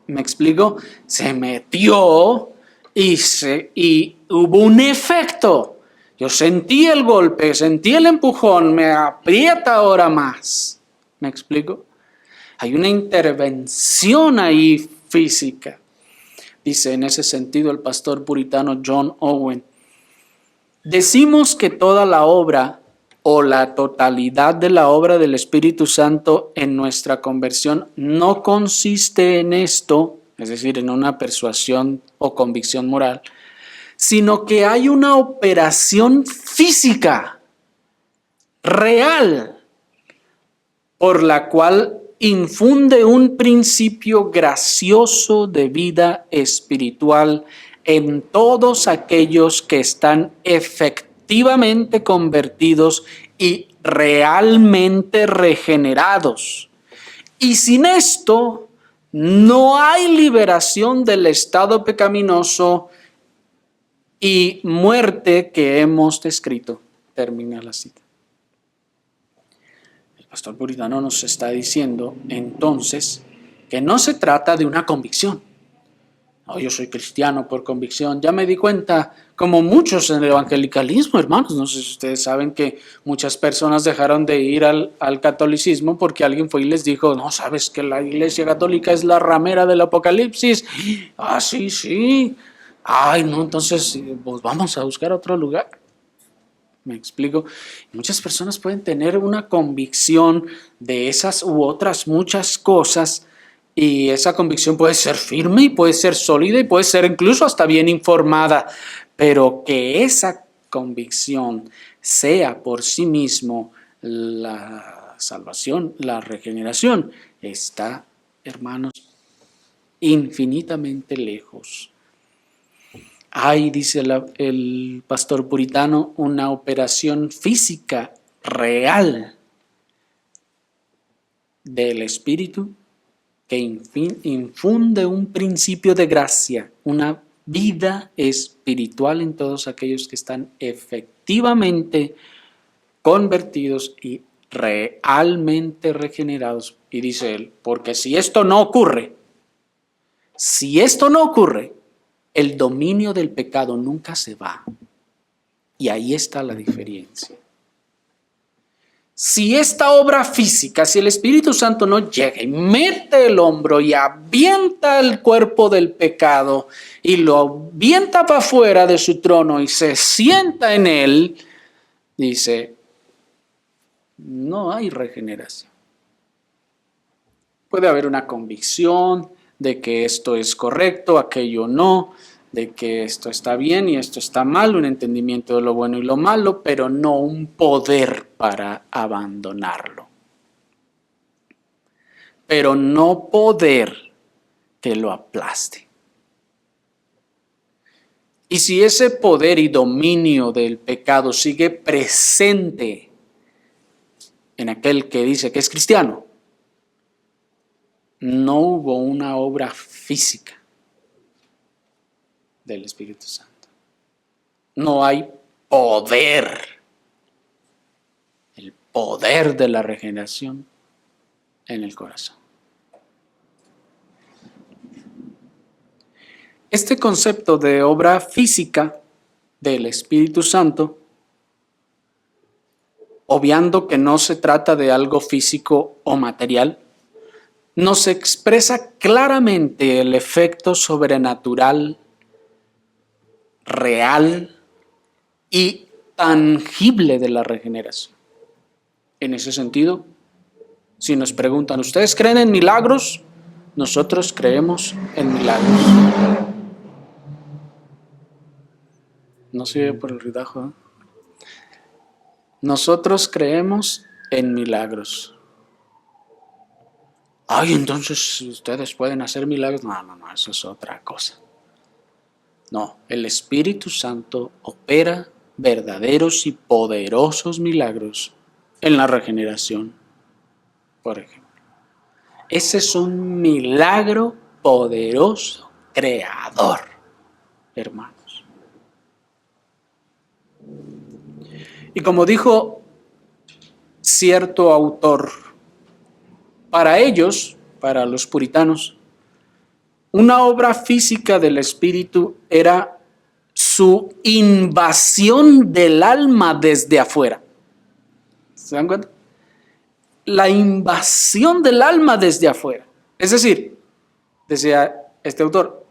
¿me explico? Se metió y hubo un efecto. Yo sentí el golpe, sentí el empujón, me aprieta ahora más. ¿Me explico? Hay una intervención ahí física. Dice en ese sentido el pastor puritano John Owen. Decimos que toda la obra o la totalidad de la obra del Espíritu Santo en nuestra conversión no consiste en esto, es decir, en una persuasión o convicción moral, sino que hay una operación física, real, por la cual infunde un principio gracioso de vida espiritual en todos aquellos que están efectivamente convertidos y realmente regenerados. Y sin esto, no hay liberación del estado pecaminoso y muerte que hemos descrito. Termina la cita. El pastor puritano nos está diciendo entonces que no se trata de una convicción. No, yo soy cristiano por convicción. Ya me di cuenta, como muchos en el evangelicalismo, hermanos, no sé si ustedes saben que muchas personas dejaron de ir al catolicismo porque alguien fue y les dijo, no, ¿sabes que la iglesia católica es la ramera del Apocalipsis? Ah, sí, sí. Ay, no, entonces pues vamos a buscar otro lugar. ¿Me explico? Muchas personas pueden tener una convicción de esas u otras muchas cosas y esa convicción puede ser firme y puede ser sólida y puede ser incluso hasta bien informada, pero que esa convicción sea por sí mismo la salvación, la regeneración, está, hermanos, infinitamente lejos. Hay, dice el pastor puritano, una operación física real del Espíritu que infunde un principio de gracia, una vida espiritual en todos aquellos que están efectivamente convertidos y realmente regenerados. Y dice él, porque si esto no ocurre, el dominio del pecado nunca se va. Y ahí está la diferencia. Si esta obra física, si el Espíritu Santo no llega y mete el hombro y avienta el cuerpo del pecado y lo avienta para afuera de su trono y se sienta en él, dice, no hay regeneración. Puede haber una convicción de que esto es correcto, aquello no, de que esto está bien y esto está mal, un entendimiento de lo bueno y lo malo, pero no un poder para abandonarlo. Pero no poder que lo aplaste. Y si ese poder y dominio del pecado sigue presente en aquel que dice que es cristiano, no hubo una obra física del Espíritu Santo. no hay poder, el poder de la regeneración en el corazón. Este concepto de obra física del Espíritu Santo, obviando que no se trata de algo físico o material, nos expresa claramente el efecto sobrenatural, real y tangible de la regeneración. En ese sentido, si nos preguntan, ¿ustedes creen en milagros? Nosotros creemos en milagros. No se oye por el ruidajo, ¿eh? Nosotros creemos en milagros. Ay, entonces ustedes pueden hacer milagros. No, eso es otra cosa. No, el Espíritu Santo opera verdaderos y poderosos milagros en la regeneración, por ejemplo. Ese es un milagro poderoso, creador, hermanos. Y como dijo cierto autor, para ellos, para los puritanos, una obra física del Espíritu era su invasión del alma desde afuera. ¿Se dan cuenta? La invasión del alma desde afuera. Es decir, decía este autor,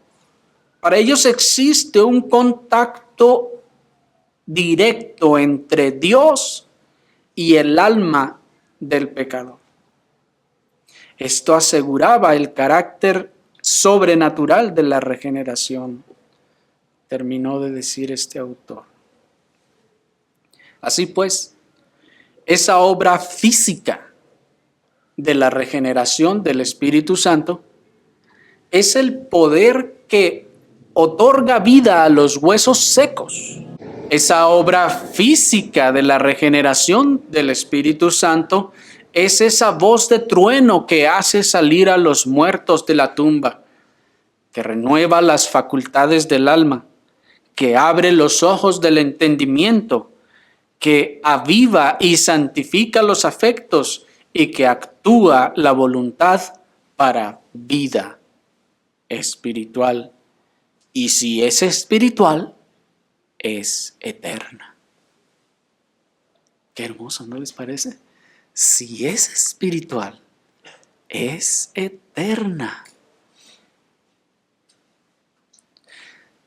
para ellos existe un contacto directo entre Dios y el alma del pecador. Esto aseguraba el carácter sobrenatural de la regeneración, terminó de decir este autor. Así pues, esa obra física de la regeneración del Espíritu Santo es el poder que otorga vida a los huesos secos. Esa obra física de la regeneración del Espíritu Santo es esa voz de trueno que hace salir a los muertos de la tumba, que renueva las facultades del alma, que abre los ojos del entendimiento, que aviva y santifica los afectos y que actúa la voluntad para vida espiritual. Y si es espiritual, es eterna. Qué hermoso, ¿no les parece? Si es espiritual, es eterna.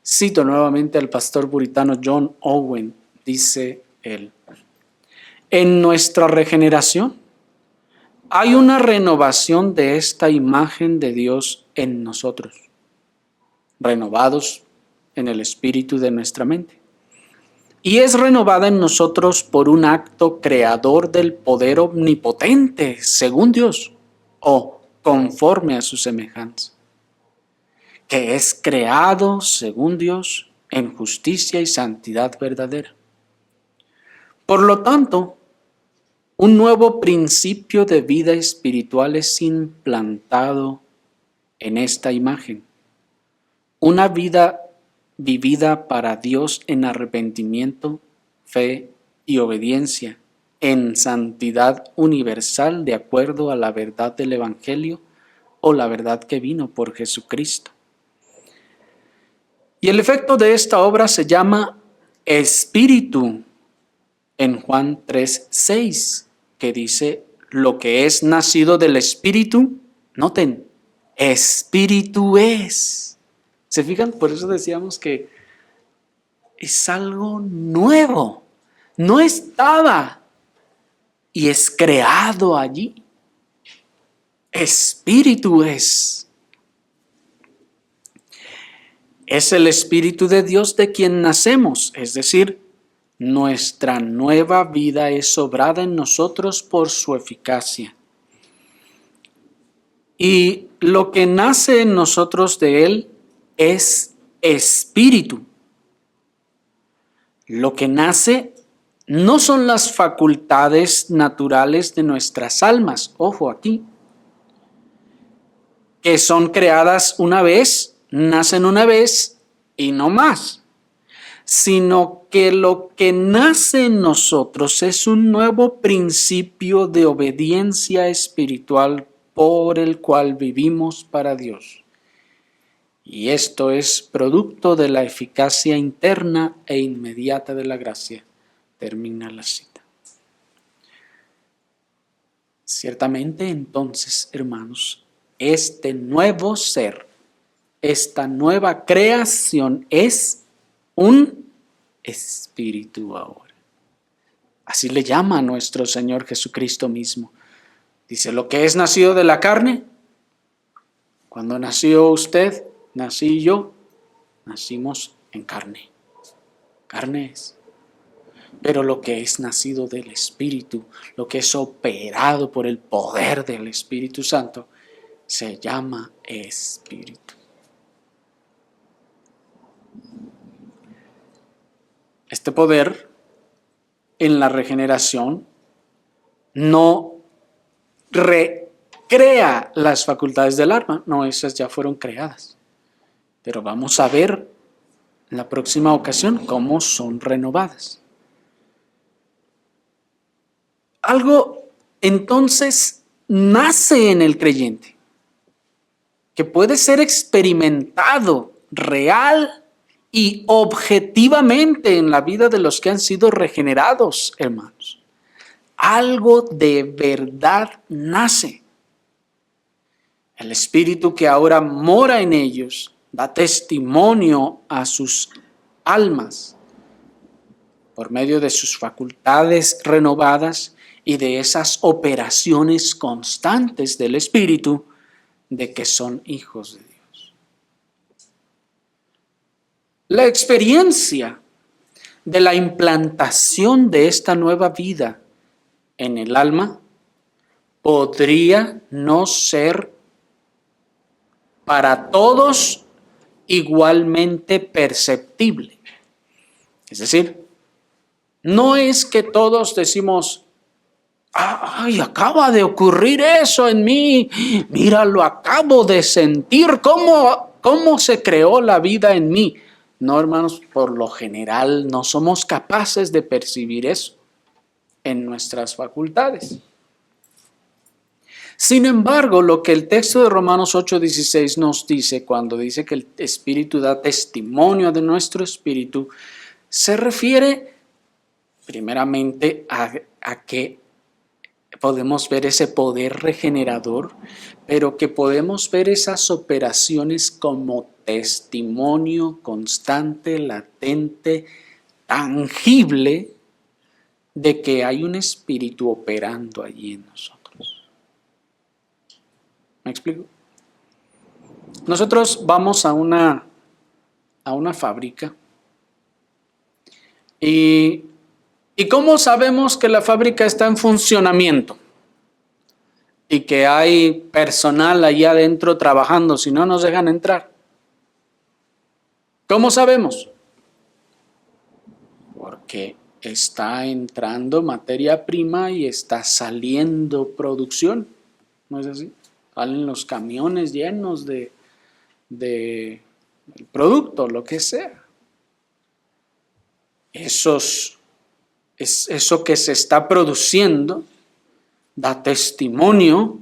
Cito nuevamente al pastor puritano John Owen, dice él, en nuestra regeneración hay una renovación de esta imagen de Dios en nosotros, renovados en el espíritu de nuestra mente. Y es renovada en nosotros por un acto creador del poder omnipotente, según Dios, o conforme a su semejanza, que es creado, según Dios, en justicia y santidad verdadera. Por lo tanto, un nuevo principio de vida espiritual es implantado en esta imagen. Una vida vivida para Dios en arrepentimiento, fe y obediencia, en santidad universal de acuerdo a la verdad del Evangelio o la verdad que vino por Jesucristo. Y el efecto de esta obra se llama Espíritu en Juan 3:6, que dice, lo que es nacido del Espíritu, noten, Espíritu es. ¿Se fijan? Por eso decíamos que es algo nuevo, no estaba y es creado allí. Espíritu es. Es el Espíritu de Dios de quien nacemos, es decir, nuestra nueva vida es obrada en nosotros por su eficacia. Y lo que nace en nosotros de Él es espíritu. Lo que nace no son las facultades naturales de nuestras almas, ojo aquí, que son creadas una vez, nacen una vez y no más, sino que lo que nace en nosotros es un nuevo principio de obediencia espiritual por el cual vivimos para Dios. Y esto es producto de la eficacia interna e inmediata de la gracia. Termina la cita. Ciertamente entonces, hermanos, este nuevo ser, esta nueva creación es un espíritu ahora. Así le llama a nuestro Señor Jesucristo mismo. Dice, lo que es nacido de la carne, cuando nació usted, nací yo, nacimos en carne. Carne es. Pero lo que es nacido del Espíritu, lo que es operado por el poder del Espíritu Santo, se llama Espíritu. Este poder en la regeneración no recrea las facultades del alma, no, esas ya fueron creadas. Pero vamos a ver en la próxima ocasión cómo son renovadas. Algo entonces nace en el creyente, que puede ser experimentado real y objetivamente en la vida de los que han sido regenerados, hermanos. Algo de verdad nace. El Espíritu que ahora mora en ellos da testimonio a sus almas por medio de sus facultades renovadas y de esas operaciones constantes del Espíritu de que son hijos de Dios. La experiencia de la implantación de esta nueva vida en el alma podría no ser para todos igualmente perceptible. Es decir, no es que todos decimos, ¡ay, acaba de ocurrir eso en mí! Mira, lo acabo de sentir, ¿cómo se creó la vida en mí? No, hermanos, por lo general no somos capaces de percibir eso en nuestras facultades. Sin embargo, lo que el texto de Romanos 8:16 nos dice, cuando dice que el Espíritu da testimonio de nuestro espíritu, se refiere primeramente a que podemos ver ese poder regenerador, pero que podemos ver esas operaciones como testimonio constante, latente, tangible, de que hay un espíritu operando allí en nosotros. ¿Me explico? Nosotros vamos a una fábrica ¿y cómo sabemos que la fábrica está en funcionamiento? Y que hay personal allí adentro trabajando, si no nos dejan entrar. ¿Cómo sabemos? Porque está entrando materia prima y está saliendo producción. ¿No es así? Salen los camiones llenos de producto, lo que sea. Eso que se está produciendo da testimonio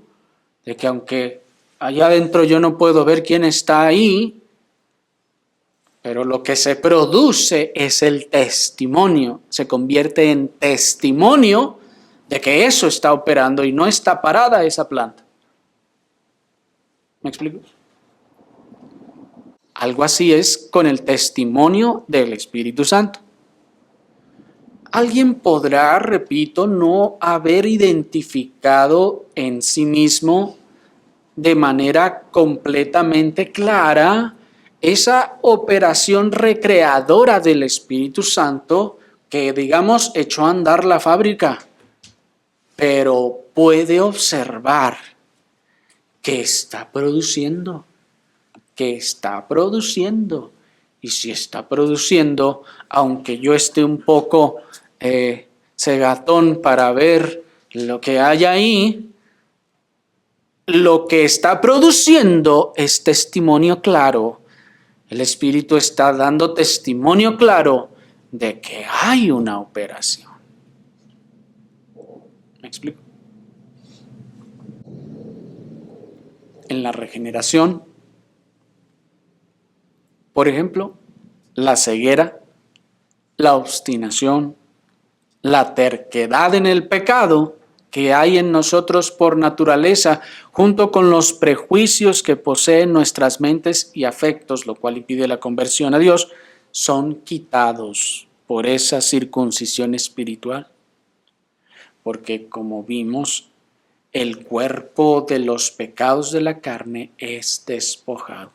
de que aunque allá adentro yo no puedo ver quién está ahí, pero lo que se produce es el testimonio, se convierte en testimonio de que eso está operando y no está parada esa planta. ¿Me explico? Algo así es con el testimonio del Espíritu Santo. Alguien podrá, repito, no haber identificado en sí mismo de manera completamente clara esa operación recreadora del Espíritu Santo que, digamos, echó a andar la fábrica, pero puede observar que está produciendo, y si está produciendo, aunque yo esté un poco cegatón para ver lo que hay ahí, lo que está produciendo es testimonio claro. El Espíritu está dando testimonio claro de que hay una operación. ¿Me explico? En la regeneración, por ejemplo, la ceguera, la obstinación, la terquedad en el pecado que hay en nosotros por naturaleza, junto con los prejuicios que poseen nuestras mentes y afectos, lo cual impide la conversión a Dios, son quitados por esa circuncisión espiritual. Porque como vimos, el cuerpo de los pecados de la carne es despojado.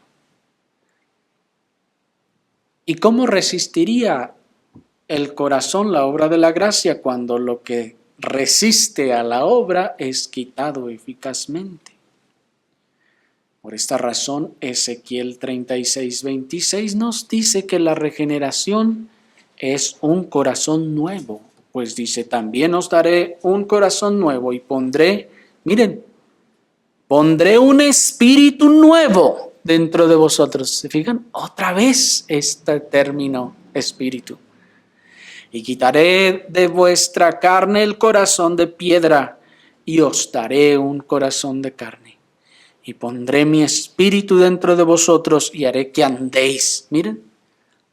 ¿Y cómo resistiría el corazón la obra de la gracia cuando lo que resiste a la obra es quitado eficazmente? Por esta razón, Ezequiel 36:26 nos dice que la regeneración es un corazón nuevo, pues dice, también os daré un corazón nuevo y pondré, miren, pondré un espíritu nuevo dentro de vosotros. ¿Se fijan? Otra vez este término espíritu. Y quitaré de vuestra carne el corazón de piedra y os daré un corazón de carne. Y pondré mi espíritu dentro de vosotros y haré que andéis. Miren,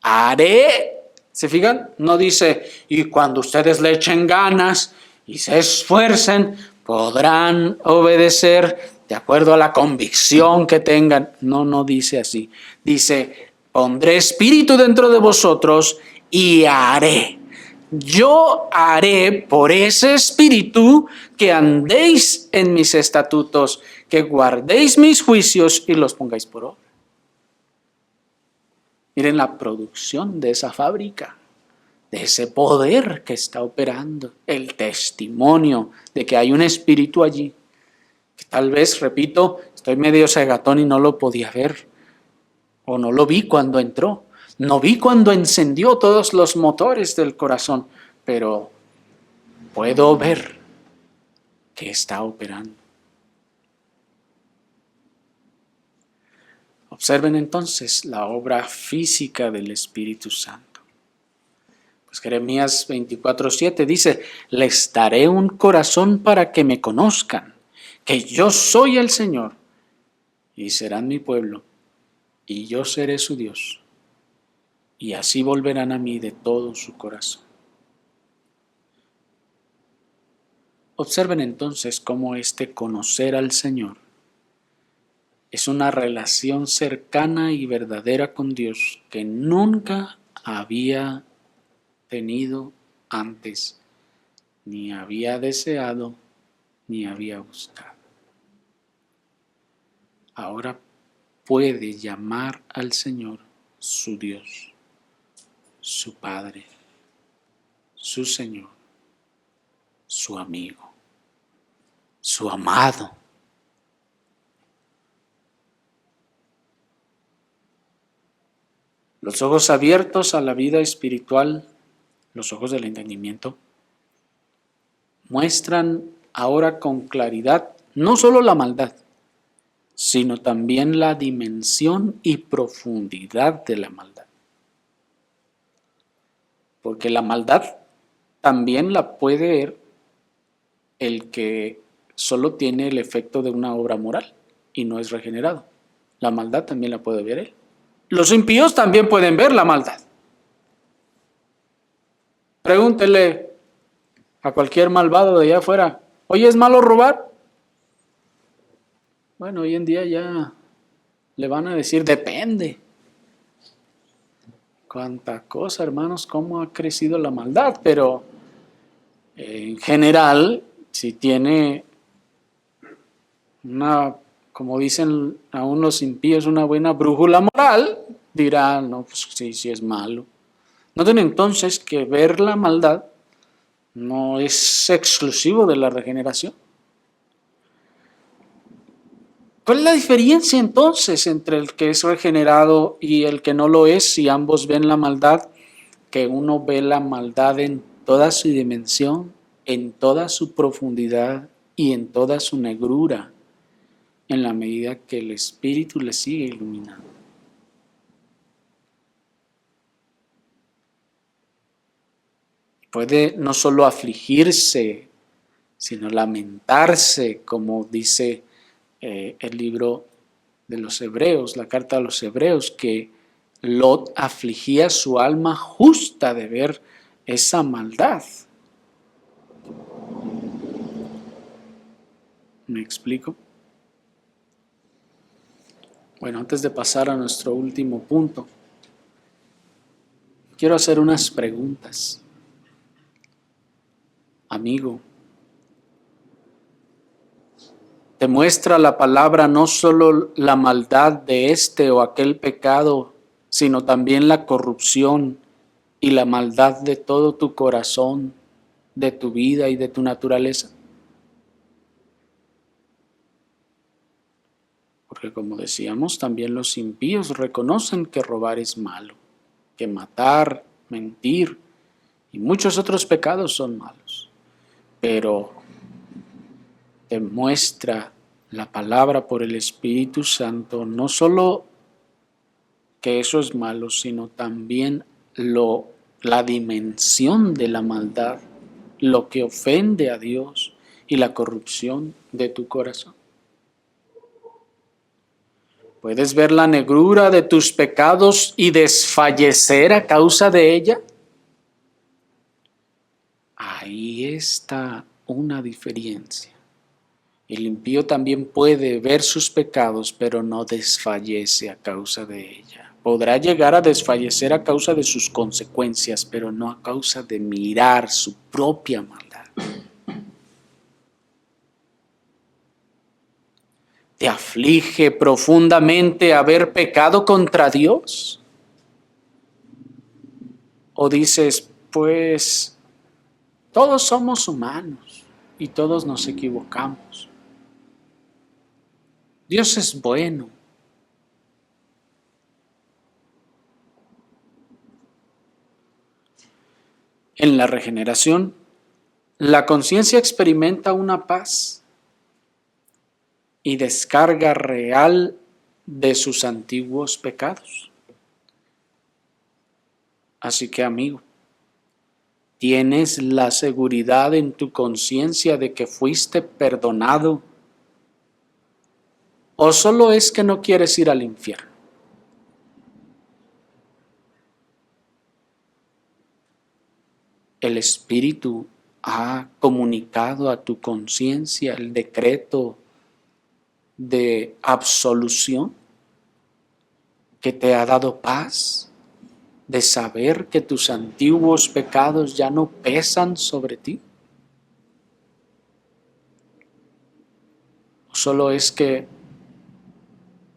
haré. ¿Se fijan? No dice, y cuando ustedes le echen ganas y se esfuercen, podrán obedecer de acuerdo a la convicción que tengan. No, no dice así. Dice, pondré espíritu dentro de vosotros y haré. Yo haré por ese espíritu que andéis en mis estatutos, que guardéis mis juicios y los pongáis por obra. Miren la producción de esa fábrica, de ese poder que está operando, el testimonio de que hay un espíritu allí, que tal vez, repito, estoy medio cegatón y no lo podía ver, o no lo vi cuando entró, no vi cuando encendió todos los motores del corazón, pero puedo ver que está operando. Observen entonces la obra física del Espíritu Santo. Pues Jeremías 24:7 dice, les daré un corazón para que me conozcan, que yo soy el Señor, y serán mi pueblo, y yo seré su Dios, y así volverán a mí de todo su corazón. Observen entonces cómo este conocer al Señor es una relación cercana y verdadera con Dios que nunca había tenido antes, ni había deseado, ni había buscado. Ahora puede llamar al Señor su Dios, su Padre, su Señor, su amigo, su amado. Los ojos abiertos a la vida espiritual, los ojos del entendimiento, muestran ahora con claridad no solo la maldad, sino también la dimensión y profundidad de la maldad. Porque la maldad también la puede ver el que solo tiene el efecto de una obra moral y no es regenerado. La maldad también la puede ver él. Los impíos también pueden ver la maldad. Pregúntele a cualquier malvado de allá afuera, oye, ¿es malo robar? Bueno, hoy en día ya le van a decir, depende. Cuánta cosa, hermanos, cómo ha crecido la maldad, pero en general, si tiene una, como dicen aún los impíos, una buena brújula moral, dirá, no, pues sí, sí es malo. Noten entonces que ver la maldad no es exclusivo de la regeneración. ¿Cuál es la diferencia entonces entre el que es regenerado y el que no lo es si ambos ven la maldad? Que uno ve la maldad en toda su dimensión, en toda su profundidad y en toda su negrura, en la medida que el Espíritu le sigue iluminando. Puede no solo afligirse, sino lamentarse, como dice el libro de los Hebreos, la carta a los Hebreos, que Lot afligía su alma justa de ver esa maldad. ¿Me explico? Bueno, antes de pasar a nuestro último punto, quiero hacer unas preguntas. Amigo, ¿te muestra la palabra no solo la maldad de este o aquel pecado, sino también la corrupción y la maldad de todo tu corazón, de tu vida y de tu naturaleza? Porque como decíamos, también los impíos reconocen que robar es malo, que matar, mentir y muchos otros pecados son malos. Pero te muestra la palabra por el Espíritu Santo no solo que eso es malo, sino también la dimensión de la maldad, lo que ofende a Dios y la corrupción de tu corazón. ¿Puedes ver la negrura de tus pecados y desfallecer a causa de ella? Ahí está una diferencia. El impío también puede ver sus pecados, pero no desfallece a causa de ella. Podrá llegar a desfallecer a causa de sus consecuencias, pero no a causa de mirar su propia maldad. ¿Te aflige profundamente haber pecado contra Dios? ¿O dices, pues, todos somos humanos y todos nos equivocamos? Dios es bueno. En la regeneración, la conciencia experimenta una paz y descarga real de sus antiguos pecados. Así que, amigo, ¿tienes la seguridad en tu conciencia de que fuiste perdonado? ¿O solo es que no quieres ir al infierno? El Espíritu ha comunicado a tu conciencia el decreto de absolución que te ha dado paz, de saber que tus antiguos pecados ya no pesan sobre ti. ¿O solo es que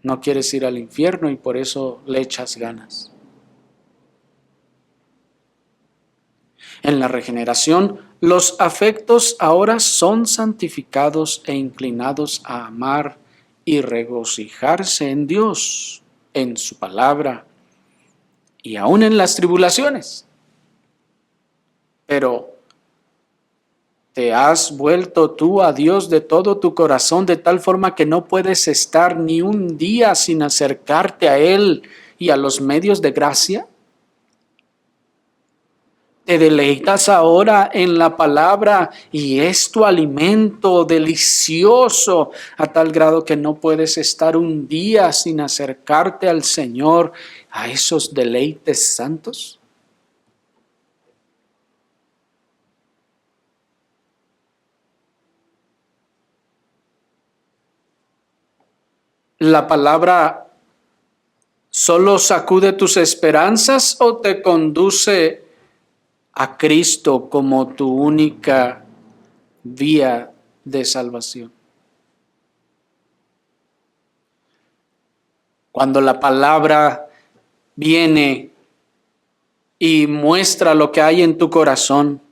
no quieres ir al infierno y por eso le echas ganas? En la regeneración, los afectos ahora son santificados e inclinados a amar y regocijarse en Dios, en su palabra y aún en las tribulaciones. Pero ¿te has vuelto tú a Dios de todo tu corazón de tal forma que no puedes estar ni un día sin acercarte a Él y a los medios de gracia? Te deleitas ahora en la palabra y es tu alimento delicioso a tal grado que no puedes estar un día sin acercarte al Señor, a esos deleites santos. La palabra ¿solo sacude tus esperanzas o te conduce a Cristo como tu única vía de salvación? Cuando la palabra viene y muestra lo que hay en tu corazón,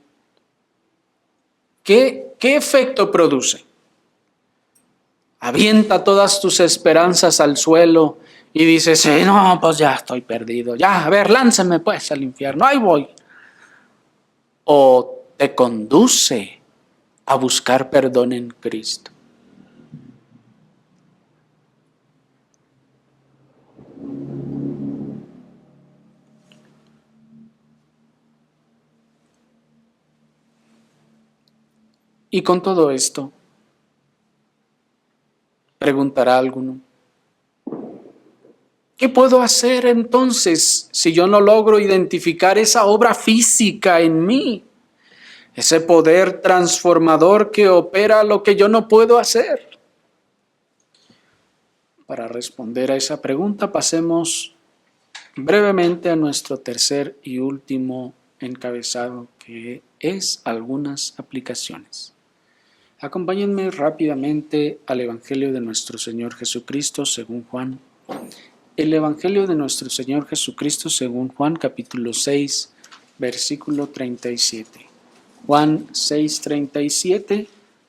¿qué efecto produce? Avienta todas tus esperanzas al suelo y dices, no, pues ya estoy perdido, ya, a ver, lánzame pues al infierno, ahí voy. O te conduce a buscar perdón en Cristo. Y con todo esto, preguntará alguno, ¿qué puedo hacer entonces si yo no logro identificar esa obra física en mí? Ese poder transformador que opera lo que yo no puedo hacer. Para responder a esa pregunta, pasemos brevemente a nuestro tercer y último encabezado, que es algunas aplicaciones. Acompáñenme rápidamente al Evangelio de nuestro Señor Jesucristo según Juan. El Evangelio de nuestro Señor Jesucristo según Juan, capítulo 6, versículo 37. Juan 6:37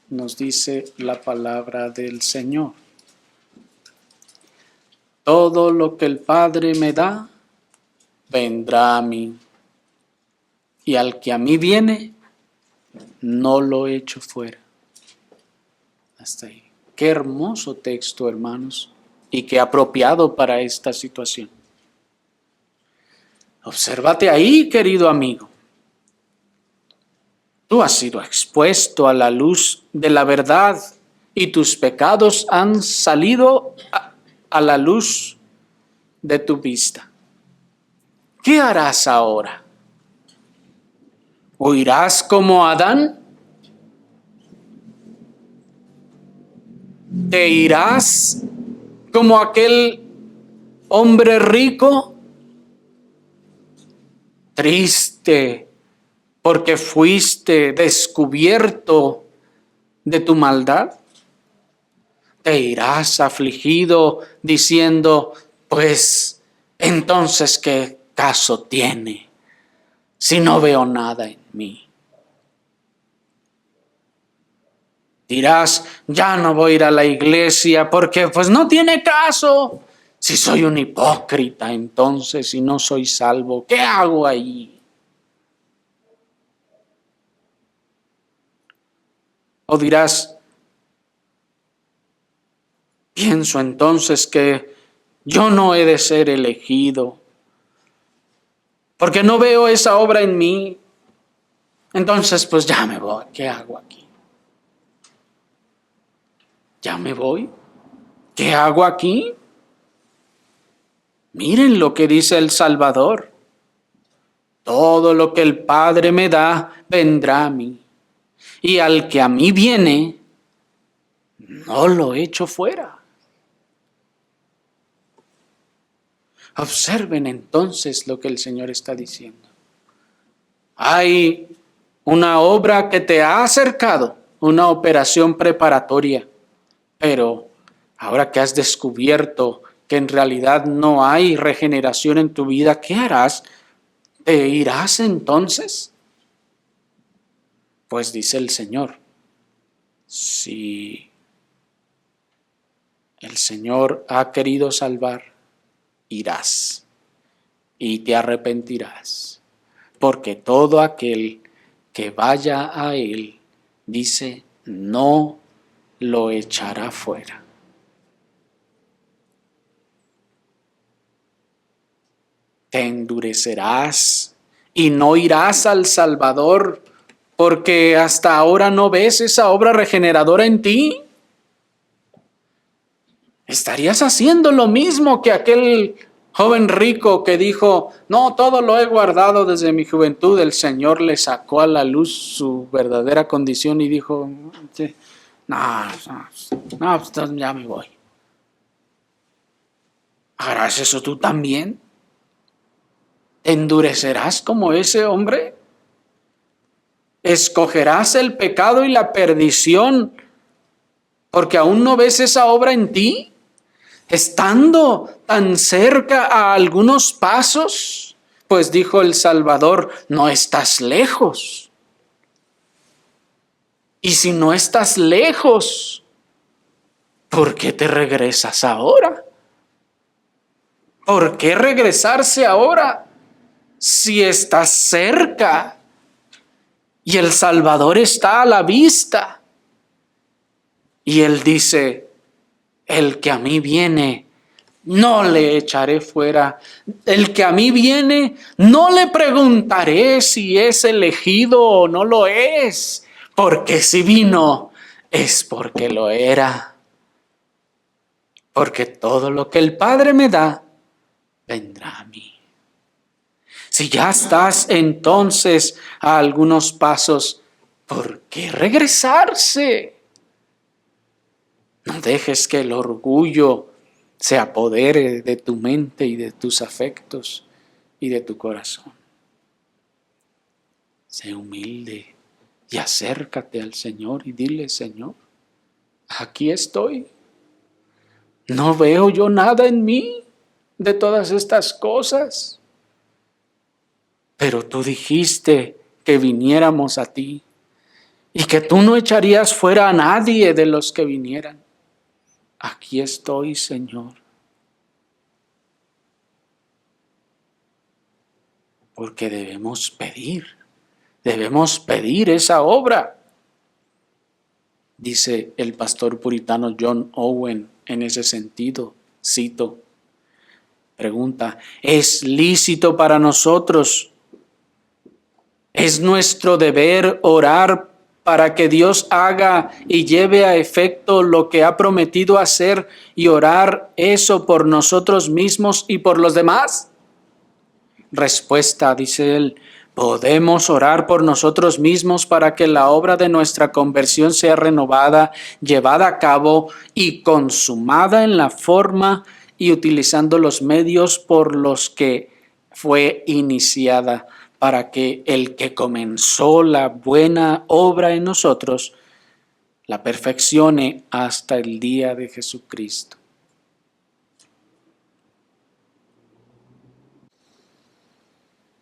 nos dice la palabra del Señor. Todo lo que el Padre me da, vendrá a mí. Y al que a mí viene, no lo echo fuera. Hasta ahí. Qué hermoso texto, hermanos, y qué apropiado para esta situación. Obsérvate ahí, querido amigo. Tú has sido expuesto a la luz de la verdad y tus pecados han salido a la luz de tu vista. ¿Qué harás ahora? ¿Huirás como Adán? ¿Te irás como aquel hombre rico? Triste porque fuiste descubierto de tu maldad. Te irás afligido diciendo, pues, entonces, ¿qué caso tiene si no veo nada en mí? Dirás, ya no voy a ir a la iglesia porque pues no tiene caso. Si soy un hipócrita entonces y no soy salvo, ¿qué hago ahí? O dirás, pienso entonces que yo no he de ser elegido porque no veo esa obra en mí. Entonces pues ya me voy, ¿qué hago aquí? ¿Ya me voy? ¿Qué hago aquí? Miren lo que dice el Salvador. Todo lo que el Padre me da, vendrá a mí. Y al que a mí viene, no lo echo fuera. Observen entonces lo que el Señor está diciendo. Hay una obra que te ha acercado, una operación preparatoria, pero ahora que has descubierto que en realidad no hay regeneración en tu vida, ¿qué harás? ¿Te irás entonces? Pues dice el Señor, si el Señor ha querido salvar, irás y te arrepentirás, porque todo aquel que vaya a Él, dice, no lo echará fuera. Te endurecerás y no irás al Salvador, porque hasta ahora no ves esa obra regeneradora en ti. Estarías haciendo lo mismo que aquel joven rico que dijo, no, todo lo he guardado desde mi juventud. El Señor le sacó a la luz su verdadera condición y dijo, no, pues ya me voy. ¿Harás eso tú también? ¿Te endurecerás como ese hombre? ¿Escogerás el pecado y la perdición porque aún no ves esa obra en ti? Estando tan cerca a algunos pasos, pues dijo el Salvador, no estás lejos. Y si no estás lejos, ¿por qué te regresas ahora? ¿Por qué regresarse ahora si estás cerca y el Salvador está a la vista? Y Él dice, el que a mí viene, no le echaré fuera. El que a mí viene, no le preguntaré si es elegido o no lo es, porque si vino es porque lo era. Porque todo lo que el Padre me da, vendrá a mí. Si ya estás entonces a algunos pasos, ¿por qué regresarse? No dejes que el orgullo se apodere de tu mente y de tus afectos y de tu corazón. Sé humilde y acércate al Señor y dile: Señor, aquí estoy. No veo yo nada en mí de todas estas cosas. Pero tú dijiste que viniéramos a ti y que tú no echarías fuera a nadie de los que vinieran. Aquí estoy, Señor. Porque debemos pedir esa obra. Dice el pastor puritano John Owen en ese sentido, cito, pregunta: ¿es lícito para nosotros? ¿Es nuestro deber orar para que Dios haga y lleve a efecto lo que ha prometido hacer y orar eso por nosotros mismos y por los demás? Respuesta, dice él: podemos orar por nosotros mismos para que la obra de nuestra conversión sea renovada, llevada a cabo y consumada en la forma y utilizando los medios por los que fue iniciada, para que el que comenzó la buena obra en nosotros la perfeccione hasta el día de Jesucristo.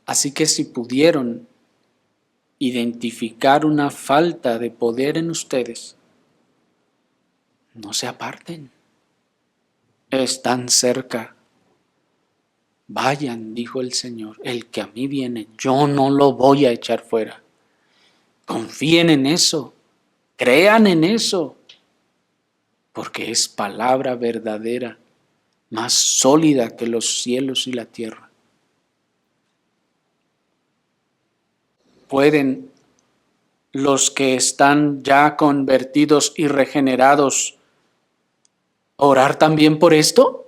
Así que si pudieron identificar una falta de poder en ustedes, no se aparten. Están cerca. Vayan, dijo el Señor, el que a mí viene, yo no lo voy a echar fuera. Confíen en eso, crean en eso, porque es palabra verdadera, más sólida que los cielos y la tierra. ¿Pueden los que están ya convertidos y regenerados orar también por esto?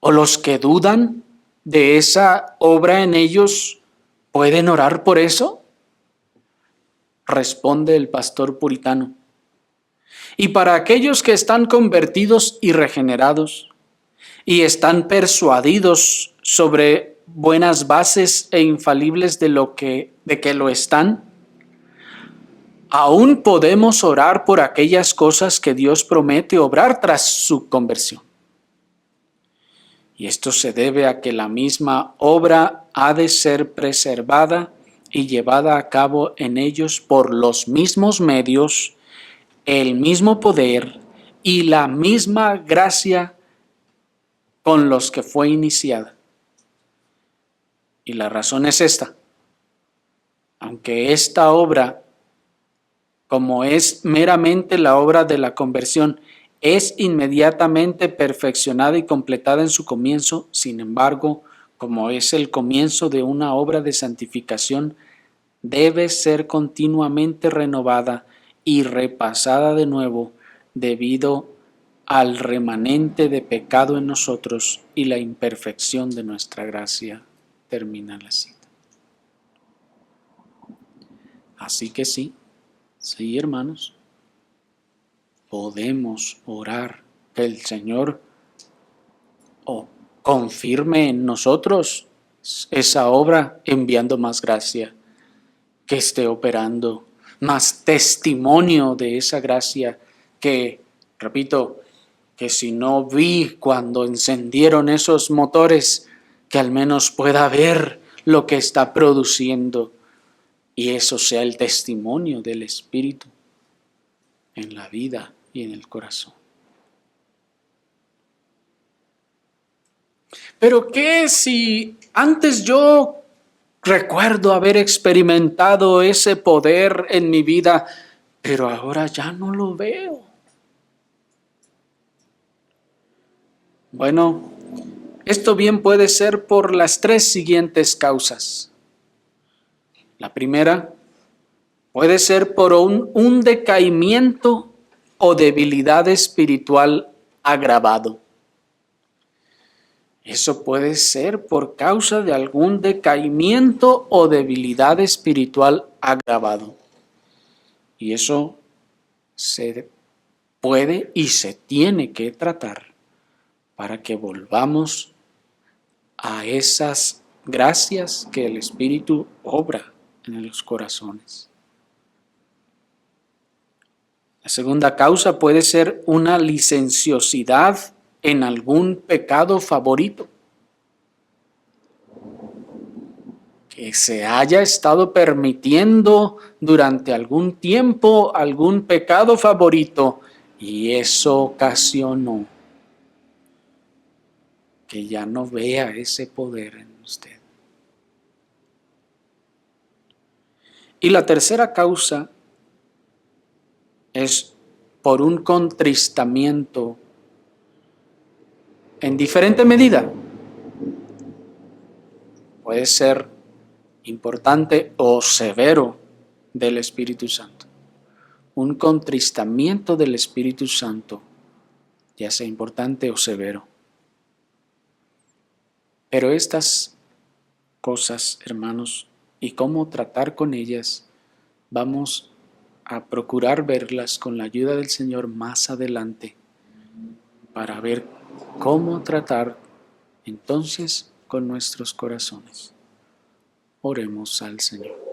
¿O los que dudan de esa obra en ellos pueden orar por eso? Responde el pastor puritano: y para aquellos que están convertidos y regenerados y están persuadidos sobre buenas bases e infalibles de que lo están, aún podemos orar por aquellas cosas que Dios promete obrar tras su conversión. Y esto se debe a que la misma obra ha de ser preservada y llevada a cabo en ellos por los mismos medios, el mismo poder y la misma gracia con los que fue iniciada. Y la razón es esta: aunque esta obra, como es meramente la obra de la conversión, es inmediatamente perfeccionada y completada en su comienzo, sin embargo, como es el comienzo de una obra de santificación, debe ser continuamente renovada y repasada de nuevo debido al remanente de pecado en nosotros y la imperfección de nuestra gracia. Termina la cita. Así que sí, hermanos, podemos orar que el Señor confirme en nosotros esa obra, enviando más gracia, que esté operando más testimonio de esa gracia que, repito, que si no vi cuando encendieron esos motores, que al menos pueda ver lo que está produciendo y eso sea el testimonio del Espíritu en la vida y en el corazón. Pero ¿qué si antes yo recuerdo haber experimentado ese poder en mi vida, pero ahora ya no lo veo? Bueno, esto bien puede ser por las tres siguientes causas. La primera, Puede ser por un decaimiento o debilidad espiritual agravado. Eso puede ser por causa de algún decaimiento o debilidad espiritual agravado. Y eso se puede y se tiene que tratar para que volvamos a esas gracias que el Espíritu obra en los corazones. La segunda causa puede ser una licenciosidad en algún pecado favorito, que se haya estado permitiendo durante algún tiempo algún pecado favorito y eso ocasionó que ya no vea ese poder en usted. Y la tercera causa es por un contristamiento en diferente medida. Puede ser importante o severo del Espíritu Santo. Un contristamiento del Espíritu Santo, ya sea importante o severo. Pero estas cosas, hermanos, y cómo tratar con ellas, vamos a procurar verlas con la ayuda del Señor más adelante para ver cómo tratar entonces con nuestros corazones. Oremos al Señor.